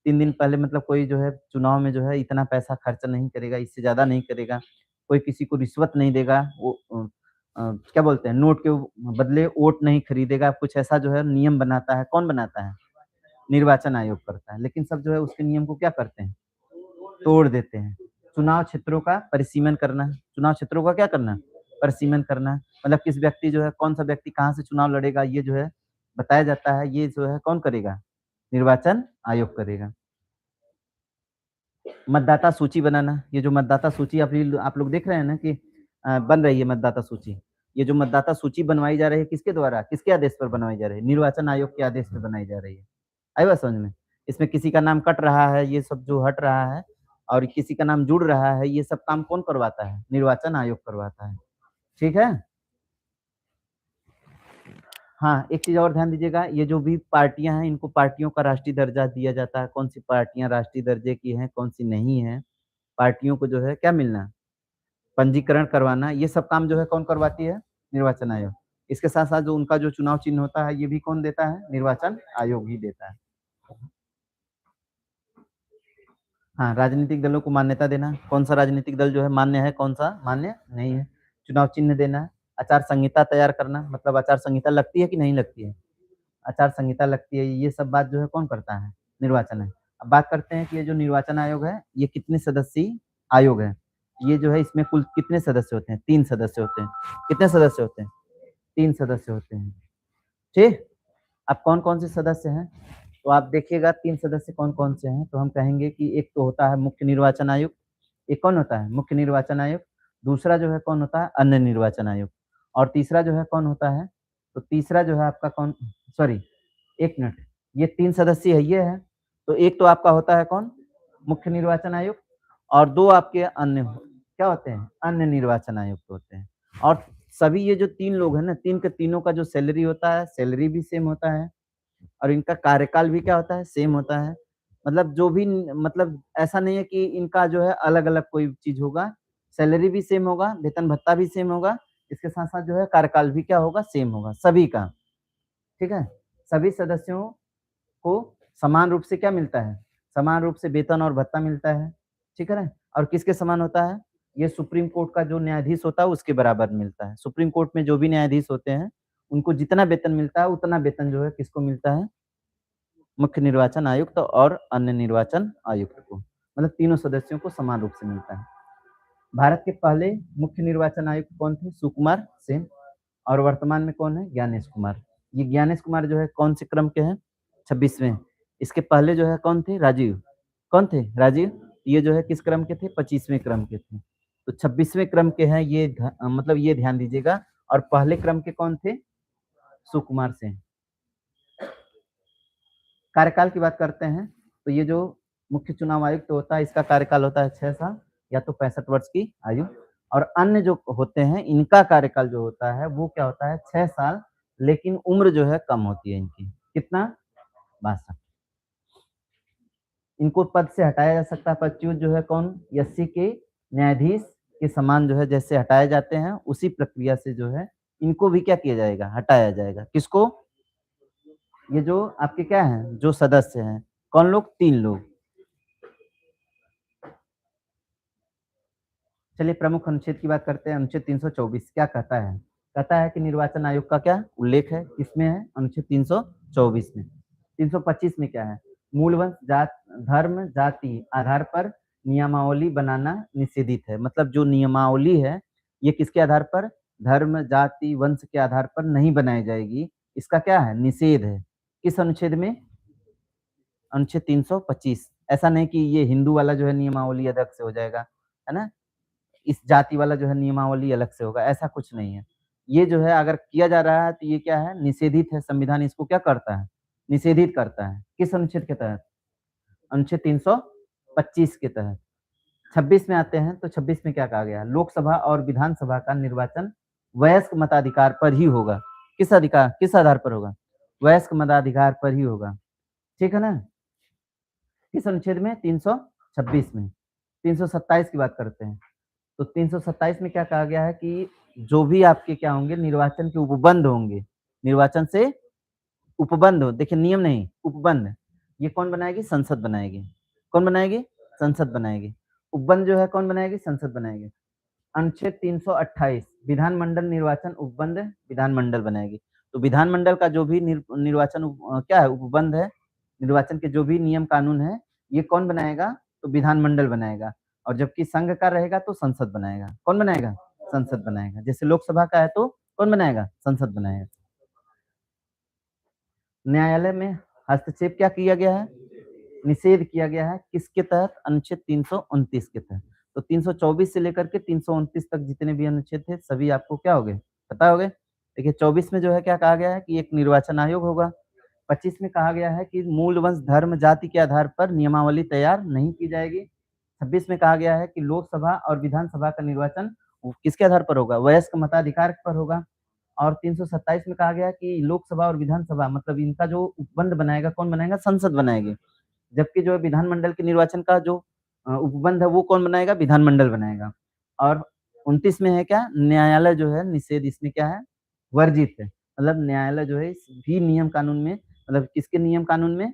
3 दिन पहले मतलब कोई जो है चुनाव में जो है इतना पैसा खर्च नहीं करेगा, इससे ज़्यादा नहीं करेगा, कोई किसी को रिश्वत नहीं देगा, वो क्या बोलते हैं नोट के बदले वोट नहीं खरीदेगा, कुछ ऐसा जो है नियम बनाता है, कौन बनाता है? निर्वाचन आयोग करता है। लेकिन सब जो है उसके नियम को क्या करते हैं? तोड़ देते हैं। चुनाव क्षेत्रों का परिसीमन करना, चुनाव क्षेत्रों का क्या करना? परिसीमन करना, मतलब किस व्यक्ति जो है कौन-सा व्यक्ति कहाँ से चुनाव लड़ेगा ये जो है बताया जाता है, ये जो है कौन करेगा? निर्वाचन आयोग करेगा। मतदाता सूची बनाना, ये जो मतदाता सूची आप लोग देख रहे हैं ना कि बन रही है मतदाता सूची। ये जो मतदाता सूची बनवाई जा रही है किसके द्वारा? किसके आदेश पर बनवाई जा रही है? निर्वाचन आयोग के आदेश पे बनाई जा रही है। आई बात समझ में? इसमें किसी का नाम कट रहा है, ये सब जो हट रहा है और किसी का नाम जुड़ रहा है, ये सब काम कौन करवाता है? निर्वाचन आयोग करवाता है। ठीक है? हाँ, एक चीज़ और ध्यान दीजिएगा, ये जो भी पार्टियाँ हैं, इनको पार्टियों का राष्ट्रीय दर्जा दिया जाता है। कौन-सी पार्टियाँ राष्ट्रीय दर्जे की हैं, कौन-सी नहीं हैं। पार्टियों को जो है क्या मिलना? पंजीकरण करवाना, ये सब काम जो है कौन करवाती है? निर्वाचन आयोग। इसके साथ-साथ जो उनका जो चुनाव चिन्ह होता है, ये भी कौन देता है? निर्वाचन आयोग ही देता है। हाँ, राजनीतिक दलों को मान्यता देना, कौन-सा राजनीतिक दल जो है मान्य है, कौन-सा मान्य नहीं है। चुनाव चिन्ह देना, आचार संहिता तैयार करना, मतलब आचार संहिता लगती है कि नहीं लगती है? आचार संहिता लगती है, ये सब बात जो है कौन करता है? निर्वाचन आयोग। अब बात करते हैं कि ये जो निर्वाचन आयोग है, ये कितने सदस्यीय आयोग है? ये जो है इसमें कुल कितने सदस्य होते हैं? 3 सदस्य होते हैं। कितने सदस्य होते हैं? 3 सदस्य होते हैं। ठीक? अब कौन-कौन से सदस्य हैं? तो आप देखिएगा 3 सदस्य कौन-कौन से हैं, तो हम कहेंगे कि एक तो होता है मुख्य निर्वाचन आयुक्त, एक कौन होता है? मुख्य निर्वाचन आयुक्त, दूसरा जो है कौन होता है? अन्य निर्वाचन आयुक्त और तीसरा जो है कौन होता है? तो तीसरा जो है आपका कौन सॉरी 1 मिनट, ये 3 सदस्यीय है ये है, तो एक तो आपका होता है कौन? मुख्य निर्वाचन आयुक्त और 2 आपके अन्य क्या होते हैं? अन्य निर्वाचन आयुक्त होते हैं और सभी ये जो 3 लोग हैं ना, 3 के तीनों का जो सैलरी होता है, सैलरी भी सेम होता है और इनका कार्यकाल भी क्या होता है? सेम होता है। मतलब जो भी मतलब ऐसा नहीं है कि इनका जो है अलग-अलग कोई चीज़ होगा, सैलरी भी सेम होगा, वेतन-भत्ता भी सेम होगा, इसके साथ-साथ जो है कार्यकाल भी क्या होगा? सेम होगा, सभी का, ठीक है? सभी सदस्यों को समान रूप से क्या मिलता है? समान रूप से वेतन और भत्ता मिलता है, ठीक है ना? और किसके समान होता है? ये सुप्रीम कोर्ट का जो न्यायाधीश होता है उसके बराबर मिलता है। सुप्रीम कोर्ट में जो भी न्यायाधीश होते हैं, उनको जितना वेतन मिलता है, उतना वेतन जो है किसको मिलता है? मुख्य निर्वाचन आयुक्त और अन्य निर्वाचन आयुक्त को, मतलब तीनों सदस्यों को समान रूप से मिलता है। भारत के पहले मुख्य निर्वाचन आयुक्त कौन थे? सुकुमार सेन और वर्तमान में कौन है? ज्ञानेश कुमार। ये ज्ञानेश कुमार जो है कौन से क्रम के हैं? 26वें। इसके पहले जो है कौन थे? राजीव। कौन थे? राजीव। ये जो है किस क्रम के थे? 25वें क्रम के थे। तो 26वें क्रम के हैं ये मतलब ये ध्यान दीजिएगा और पहले क्रम के कौन थे? सुकुमार सेन। कार्यकाल की बात करते हैं, तो ये जो मुख्य चुनाव आयुक्त होता है, इसका कार्यकाल होता है 6 साल या तो 65 वर्ष की आयु और अन्य जो होते हैं, इनका कार्यकाल जो होता है, वो क्या होता है 6 साल, लेकिन उम्र जो है कम होती है इनकी। कितना? 62। इनको पद से हटाया जा सकता है, पदच्युत जो है कौन? एससी के न्यायाधीश के समान जो है जैसे हटाए जाते हैं, उसी प्रक्रिया से जो है इनको भी क्या किया जाएगा? हटाया जाएगा। किसको? ये जो आपके क्या हैं, जो सदस्य हैं, कौन लोग? 3 लोग। चलिए प्रमुख अनुच्छेद की बात करते हैं। अनुच्छेद 324 क्या कहता है? कहता है कि निर्वाचन आयोग का क्या उल्लेख है? किसमें है? अनुच्छेद 324 में। 325 में क्या है? मूल वंश, जात, धर्म, जाति आधार पर नियमावली बनाना निषेधित है। मतलब जो नियमावली है, ये किसके आधार पर? धर्म, जाति, वंश के आधार पर नहीं बनाई जाएगी। इसका क्या है? निषेध है। किस अनुच्छेद में? अनुच्छेद 325। ऐसा नहीं कि ये हिंदू वाला जो है नियमावली अलग से हो जाएगा, है ना? इस जाति वाला जो है नियमावली अलग से होगा, ऐसा कुछ नहीं है। ये जो है अगर किया जा रहा है तो ये क्या है, निषेधित है। संविधान इसको क्या करता है, निषेधित करता है। किस अनुच्छेद के तहत? अनुच्छेद 325 के तहत। 26 में आते हैं तो 26 में क्या कहा गया है, लोकसभा और विधानसभा का निर्वाचन वयस्क मताधिकार पर ही होगा। किस आधार पर होगा? वयस्क मताधिकार पर ही होगा। ठीक है ना? किस अनुच्छेद में? 326 में। 327 की बात करते हैं तो 327 में क्या कहा गया है कि जो भी आपके क्या होंगे, निर्वाचन के उपबंध होंगे, निर्वाचन से उपबंध हो, देखिए नियम नहीं, उपबंध, ये कौन बनाएगी? संसद बनाएगी। कौन बनाएगी? संसद बनाएगी। उपबंध जो है कौन बनाएगी? संसद बनाएगी। अनुच्छेद 328 विधानमंडल निर्वाचन उपबंध विधानमंडल बनाएगी। तो विधानमंडल का जो भी निर्वाचन क्या है, उपबंध है, निर्वाचन के जो भी नियम कानून है, ये कौन बनाएगा? तो विधानमंडल बनाएगा। और जबकि संघ का रहेगा तो संसद बनाएगा। कौन बनाएगा? संसद बनाएगा। जैसे लोकसभा का है तो कौन बनाएगा? संसद बनाएगा। न्यायालय में हस्तक्षेप क्या किया गया है? निषेध किया गया है। किसके तहत? अनुच्छेद 329 के तहत। तो 324 से लेकर के 329 तक जितने भी अनुच्छेद थे सभी आपको क्या हो गए, पता हो गए। देखिए 24 में जो है क्या कहा गया है कि एक निर्वाचन आयोग होगा। 25 में कहा गया है कि मूल वंश धर्म जाति के आधार पर नियमावली तैयार नहीं की जाएगी। 26 में कहा गया है कि लोकसभा और विधानसभा का निर्वाचन किसके आधार पर होगा? वयस्क मताधिकार पर होगा। और 327 में कहा गया कि लोकसभा और विधानसभा मतलब इनका जो उपबंध बनाएगा कौन बनाएगा? संसद बनाएगी। जबकि जो है विधानमंडल के निर्वाचन का जो उपबंध है वो कौन बनाएगा? विधानमंडल बनाएगा। और 29 में है क्या? न्यायालय जो है निषेध इसमें क्या है? वर्जित है। मतलब न्यायालय जो है इस भी नियम कानून में, मतलब किसके नियम कानून में?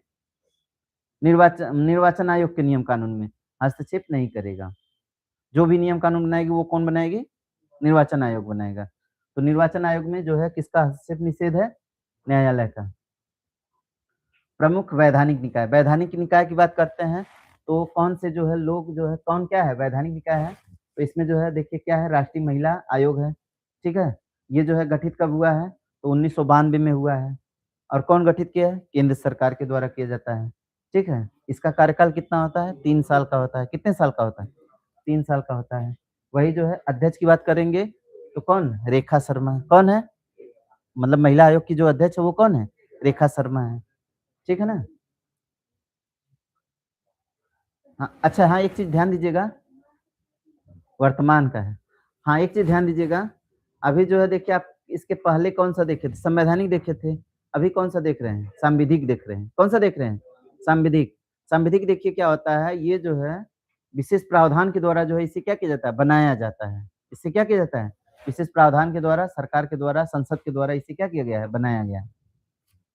निर्वाचन आयोग के नियम कानून में हस्तक्षेप नहीं करेगा। जो भी नियम कानून बनाएगी वो कौन बनाएगी? निर्वाचन आयोग बनाएगा। तो निर्वाचन आयोग में जो है किसका हस्तक्षेप निषेध है? न्यायालय का। प्रमुख वैधानिक निकाय, वैधानिक निकाय की बात करते हैं तो कौन से जो है लोग जो है, कौन क्या है वैधानिक निकाय है? तो इसमें जो है देखिए क्या है, राष्ट्रीय महिला आयोग है। ठीक है, ये जो है गठित कब हुआ है? तो 1992 में हुआ है। और कौन गठित किया है? केंद्र सरकार के द्वारा किया जाता है। ठीक है, इसका कार्यकाल कितना होता है? 3 साल का होता है। कितने साल का होता है? 3 साल का होता है। वही जो है अध्यक्ष की बात करेंगे तो कौन? रेखा शर्मा। कौन है? मतलब महिला आयोग की जो अध्यक्ष है वो कौन है? रेखा शर्मा है। ठीक है ना? हाँ, अच्छा हाँ, एक चीज ध्यान दीजिएगा, वर्तमान का है। हाँ, एक चीज ध्यान दीजिएगा, अभी जो है देखिए आप इसके पहले कौन सा देखे थे? संवैधानिक देखे थे। अभी कौन सा देख रहे हैं? सांविधिक देख रहे हैं। कौन सा देख रहे हैं? सांविधिक। सांविधिक देखिए क्या होता है, ये जो है विशेष प्रावधान के द्वारा जो है इसे क्या किया जाता है? बनाया जाता है। इससे क्या किया जाता है? विशेष प्रावधान के द्वारा, सरकार के द्वारा, संसद के द्वारा इसे क्या किया गया है? बनाया गया है।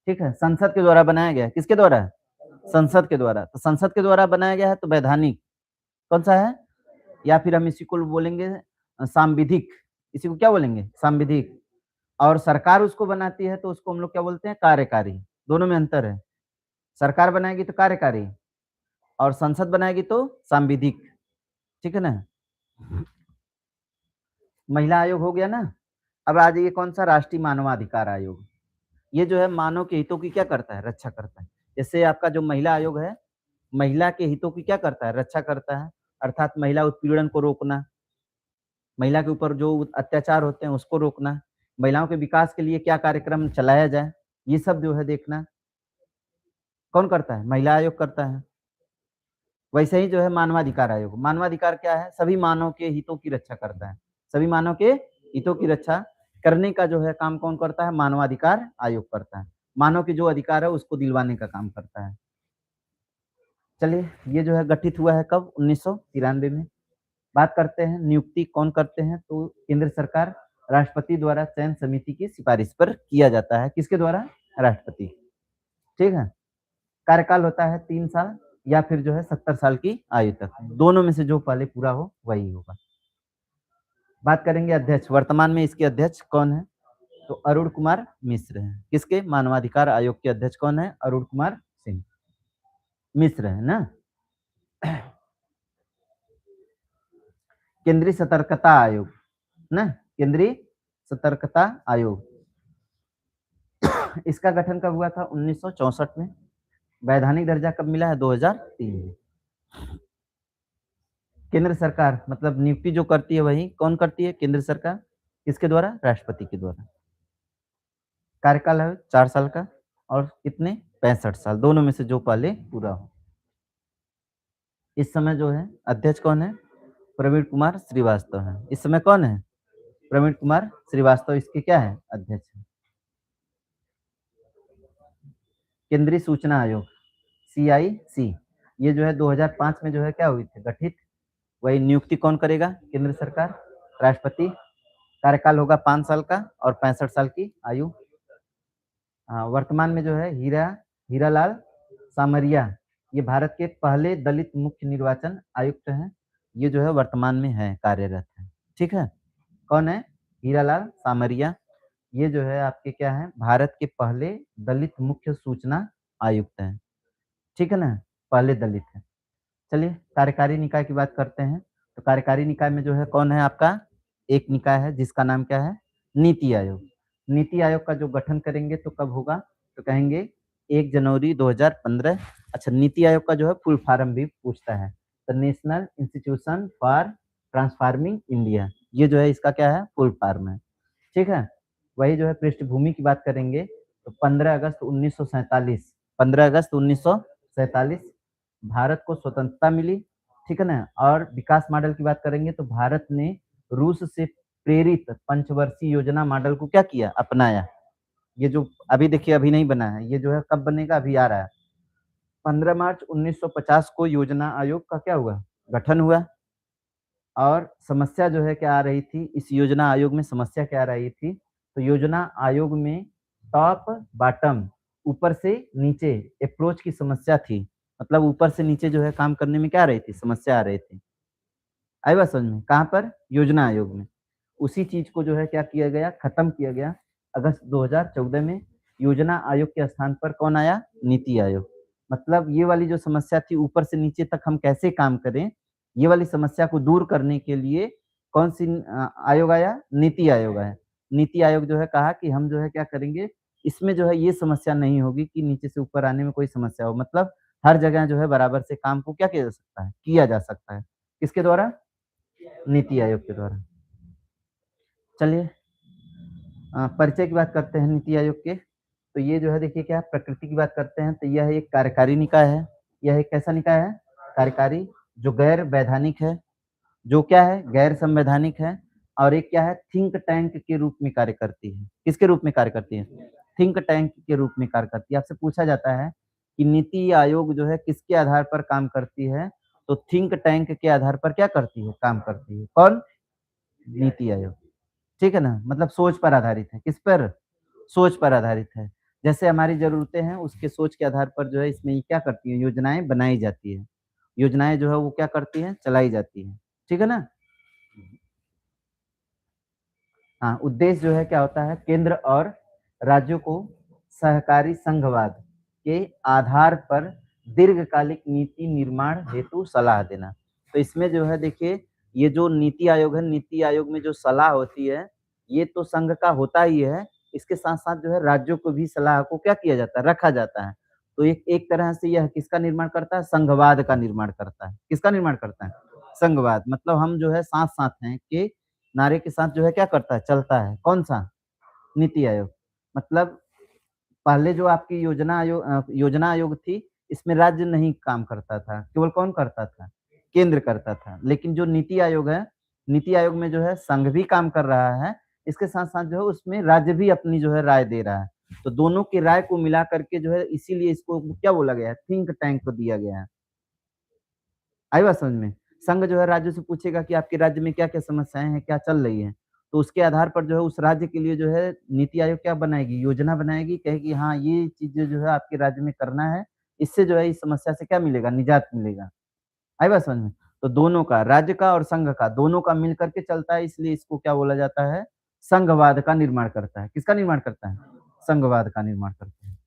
ठीक है, संसद के द्वारा बनाया गया है। किसके द्वारा? संसद के द्वारा। तो संसद के द्वारा बनाया गया है तो वैधानिक कौन सा है? या फिर हम इसी को बोलेंगे सांविधिक। इसी को क्या बोलेंगे? सांविधिक। और सरकार उसको बनाती है तो उसको हम लोग क्या बोलते हैं? कार्यकारी। दोनों में अंतर है। सरकार बनाएगी तो कार्यकारी और संसद बनाएगी तो सांविधिक। ठीक है ना? महिला आयोग हो गया ना। अब आ जाइए कौन सा? राष्ट्रीय मानवाधिकार आयोग। ये जो है मानव के हितों की क्या करता है? रक्षा करता है। जैसे आपका जो महिला आयोग है, महिला के हितों की क्या करता है? रक्षा करता है। अर्थात महिला उत्पीड़न को रोकना, महिला के ऊपर जो अत्याचार होते हैं उसको रोकना, महिलाओं के विकास के लिए क्या कार्यक्रम चलाया जाए, ये सब जो है देखना कौन करता है? महिला आयोग करता है। वैसे ही जो है मानवाधिकार आयोग, मानवाधिकार क्या है? सभी मानव के हितों की रक्षा करता है। सभी मानव के हितों की रक्षा करने का जो है काम कौन करता है? मानवाधिकार आयोग करता है। मानव के जो अधिकार है उसको दिलवाने का काम करता है। चलिए, ये जो है गठित हुआ है कब? 1993 में। बात करते हैं नियुक्ति कौन करते हैं? तो केंद्र सरकार, राष्ट्रपति द्वारा चयन समिति की सिफारिश पर किया जाता है। किसके द्वारा? राष्ट्रपति। ठीक है, कार्यकाल होता है 3 साल या फिर जो है 70 साल की आयु तक, दोनों में से जो पहले पूरा हो वही होगा। बात करेंगे अध्यक्ष, वर्तमान में इसके अध्यक्ष कौन है? तो अरुण कुमार मिश्र हैं। किसके? मानवाधिकार आयोग के अध्यक्ष कौन है? अरुण कुमार सिंह मिश्र है ना। केंद्रीय सतर्कता आयोग ना, केंद्रीय सतर्कता आयोग, इसका गठन कब हुआ था? 1964 में। वैधानिक दर्जा कब मिला है? 2003 में। केंद्र सरकार मतलब नियुक्ति जो करती है वही कौन करती है? केंद्र सरकार। किसके द्वारा? राष्ट्रपति के द्वारा। कार्यकाल है 4 साल का और कितने? 65 साल, दोनों में से जो पहले पूरा हो। इस समय जो है अध्यक्ष कौन है? प्रवीण कुमार श्रीवास्तव है। इस समय कौन है? प्रवीण कुमार श्रीवास्तव इसके क्या है? अध्यक्ष है। केंद्रीय सूचना आयोग CIC, ये जो है 2005 में जो है क्या हुई थी? गठित। वही नियुक्ति कौन करेगा? केंद्र सरकार, राष्ट्रपति। कार्यकाल होगा 5 साल का और 65 साल की आयु। हाँ, वर्तमान में जो है हीरालाल सामरिया, ये भारत के पहले दलित मुख्य निर्वाचन आयुक्त हैं। ये जो है वर्तमान में है, कार्यरत है। ठीक है, कौन है? हीरालाल सामरिया। ये जो है आपके क्या है? भारत के पहले दलित मुख्य सूचना आयुक्त हैं। ठीक है ना, पहले दलित है। चलिए कार्यकारी निकाय की बात करते हैं। तो कार्यकारी निकाय में जो है कौन है आपका? एक निकाय है जिसका नाम क्या है? नीति आयोग। नीति आयोग का जो गठन करेंगे तो कब होगा? तो कहेंगे 1 जनवरी 2015। अच्छा, नीति आयोग का जो है फुल फॉर्म भी पूछता है, the national institution for transforming India. ये जो है इसका क्या है? फुल फॉर्म है। ठीक है, वही जो है पृष्ठभूमि की बात करेंगे तो 15 अगस्त 1947, 15 अगस्त 1947 भारत को स्वतंत्रता मिली। ठीक है ना, और विकास मॉडल की बात करेंगे तो भारत ने रूस से प्रेरित पंचवर्षीय योजना मॉडल को क्या किया? अपनाया। ये जो अभी देखिए अभी नहीं बना है, ये जो है कब बनेगा? अभी आ रहा है। 15 मार्च 1950 को योजना आयोग का क्या हुआ? गठन हुआ। और समस्या जो है क्या आ रही थी? इस योजना आयोग में समस्या क्या आ रही थी? तो योजना आयोग में टॉप बॉटम, ऊपर से नीचे अप्रोच की समस्या थी। मतलब ऊपर से नीचे जो है काम करने में क्या आ रही थी? समस्या आ रही थी। आई बात समझ में? कहाँ पर? योजना आयोग में। उसी चीज को जो है क्या किया गया? खत्म किया गया अगस्त 2014 में। योजना आयोग के स्थान पर कौन आया? नीति आयोग। मतलब ये वाली जो समस्या थी ऊपर से नीचे तक हम कैसे काम करें, ये वाली समस्या को दूर करने के लिए कौन सी आयोग आया? नीति आयोग आया। नीति आयोग जो है कहा कि हम जो है क्या करेंगे, इसमें जो है ये समस्या नहीं होगी कि नीचे से ऊपर आने में कोई समस्या हो। मतलब हर जगह जो है बराबर से काम को क्या किया जा सकता है? किया जा सकता है। किसके द्वारा? नीति आयोग के द्वारा। चलिए परिचय की बात करते हैं नीति आयोग के। तो ये जो है देखिए क्या प्रकृति की बात करते हैं तो यह एक कार्यकारी निकाय है। यह एक कैसा निकाय है? कार्यकारी, जो गैर वैधानिक है, जो क्या है? गैर संवैधानिक है। और एक क्या है? थिंक टैंक के रूप में कार्य करती है। किसके रूप में कार्य करती है? थिंक टैंक के रूप में कार्य करती है। आपसे पूछा जाता है कि नीति आयोग जो है किसके आधार पर काम करती है? तो थिंक टैंक के आधार पर क्या करती है? काम करती है। कौन? नीति आयोग। ठीक है ना, मतलब सोच पर आधारित है। किस पर? सोच पर आधारित है। जैसे हमारी ज़रूरतें हैं उसके सोच के आधार पर जो है इसमें ये क्या करती है? योजनाएँ बनाई जाती है। योजनाएँ जो है वो क्या करती हैं? चलाई जाती हैं। ठीक है ना? हाँ, उद्देश्य जो है क्या होता है? केंद्र और राज्यों को सहकारी संघवाद के आधार पर दीर्घकालिक नीति निर्माण हेतु सलाह देना। तो इसमें जो है देखिए ये जो नीति आयोग है, नीति आयोग में जो सलाह होती है ये तो संघ का होता ही है। इसके साथ-साथ जो है राज्यों को भी सलाह को क्या किया जाता है? रखा जाता है। तो एक एक तरह से यह किसका निर्माण करता है? संघवाद का निर्माण करता है। किसका निर्माण करता है? संघवाद। मतलब हम जो है साथ-साथ हैं के नारे के साथ जो है क्या करता है? चलता है। कौन-सा? नीति आयोग। मतलब पहले जो आपकी योजना आयोग थी, इसमें राज्य नहीं काम करता था, केवल कौन करता था? केंद्र करता था। लेकिन जो नीति आयोग है, नीति आयोग में जो है संघ भी काम कर रहा है, इसके साथ-साथ जो है उसमें राज्य भी अपनी जो है राय दे रहा है। तो दोनों की राय को मिला करके जो है इसीलिए इसको क्या बोला गया है? थिंक टैंक को दिया गया है। आई बात समझ में? संघ जो है राज्यों से पूछेगा कि आपके राज्य में क्या-क्या समस्याएँ हैं, क्या चल रही हैं? तो उसके आधार पर जो है उस राज्य के लिए जो है नीति आयोग क्या बनाएगी? योजना बनाएगी, कहेगी हाँ, ये चीज़ें जो है आपके राज्य में करना है, इससे जो है इस समस्या से क्या मिलेगा? निजात मिलेगा। आई बात समझ में? तो दोनों का, राज्य का और संघ का, दोनों का मिल कर के चलता है इसलिए इसको क्या बोला जाता है? संघवाद का निर्माण करता है। किसका निर्माण करता है? संघवाद का निर्माण करता है।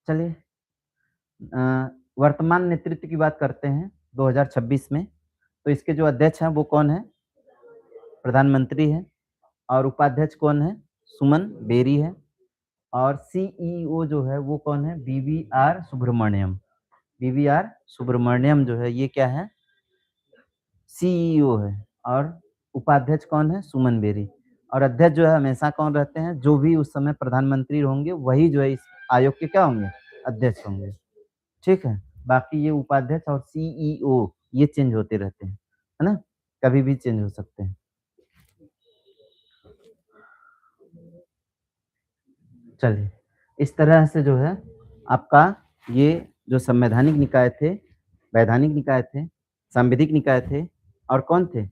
चलिए वर्तमान नेतृत्व की बात करते हैं 2026 में। तो इसके जो अध्यक्ष हैं वो कौन है? प्रधानमंत्री हैं। और उपाध्यक्ष कौन है? सुमन बेरी है। और सीईओ जो है वो कौन है? बीवीआर सुब्रमण्यम। बीवीआर सुब्रमण्यम जो है ये क्या है? सीईओ है। और उपाध्यक्ष कौन है? सुमन बेरी। और अध्यक्ष जो है हमेशा कौन रहते हैं? जो भी उस समय प्रधानमंत्री होंगे वही जो है इस आयोग के क्या होंगे? अध्यक्ष होंगे। ठीक है, बाकी ये उपाध्यक्ष और सीईओ ये चेंज होते रहते हैं, है ना? कभी भी चेंज हो सकते हैं। चलिए, इस तरह से जो है आपका ये जो संवैधानिक निकाय थे, वैधानिक निकाय थे, सांविधिक निकाय थे और कौन थे?